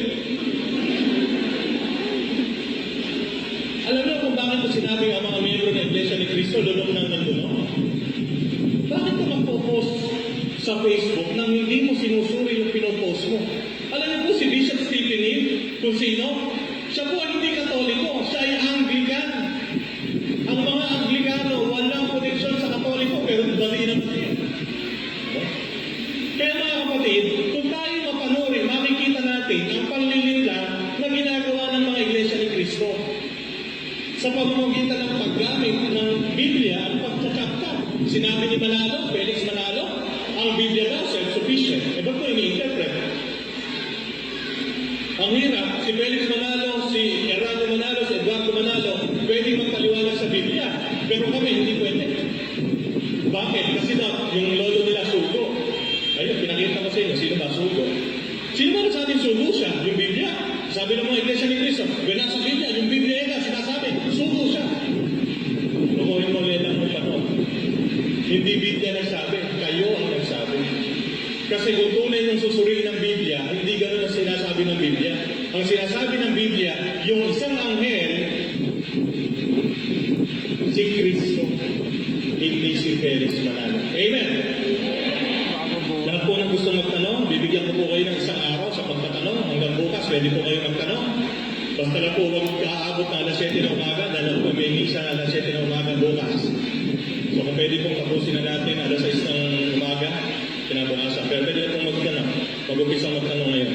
Alam niyo kung bakit ko sinabi ang mga miyembro ng iglesia ni Cristo, lulong nang nandun? Bakit ka magpo-post sa Facebook nang hindi mo sinusuri yung pinopost mo? Alam niyo po si Bishop Stephen Neal, kung sino? Siya po ay hindi katoliko, siya ay Anglican. Ang mga Anglicano, walang connection sa katoliko, pero bali naman siya. Kaya mga kapatid, kung tayo mapanuri, makikita natin ang panlilila na ginagawa ng mga iglesia ni Cristo sa pamamagitan ng paggamit ng Biblia at pagkakapta. Sinabi ni Manalo, Felix Manalo, ang Biblia daw self-sufficient. Ba't ko ini-interpret? Ang hirap, si Felix Manalo, si Errado Manalo, si Eduardo Manalo, pwede magpaliwanag sa Biblia. Pero kami, hindi pwede. Bakit? Kasi yung lolo nila sugo. Ayun, pinakita ko sa inyo, sino ba sugo? Sino ba sa atin sugo siya? Yung Biblia. Sabi ng mga iglesia ni Cristo, wala sa Biblia, yung Biblia eka, sinasabi, sugo siya. Lukuhin mo ulit ang panahon. Hindi Biblia nagsabi, kayo ang nagsabi. Kasi kung tunay yung susuriin ng Biblia, hindi ganun ang sinasabi ng Biblia. Ang sinasabi ng Biblia, yung isang anghel, si Cristo, hindi si Felix Manalo. Amen? Lahat po ng gusto magtanong, bibigyan ko po kayo ng isang araw sa pagtatanong. Hanggang bukas, pwede po kayo magtanong. Basta na po huwag kaabot na alas 7 ng umaga, dahil po may misa na alas 7 ng umaga bukas. So kung pwede pong tapusin na natin alas 6 ng umaga, kinabukasan. Pero pwede na pong magtanong. Mag-umpisa magtanong ngayon.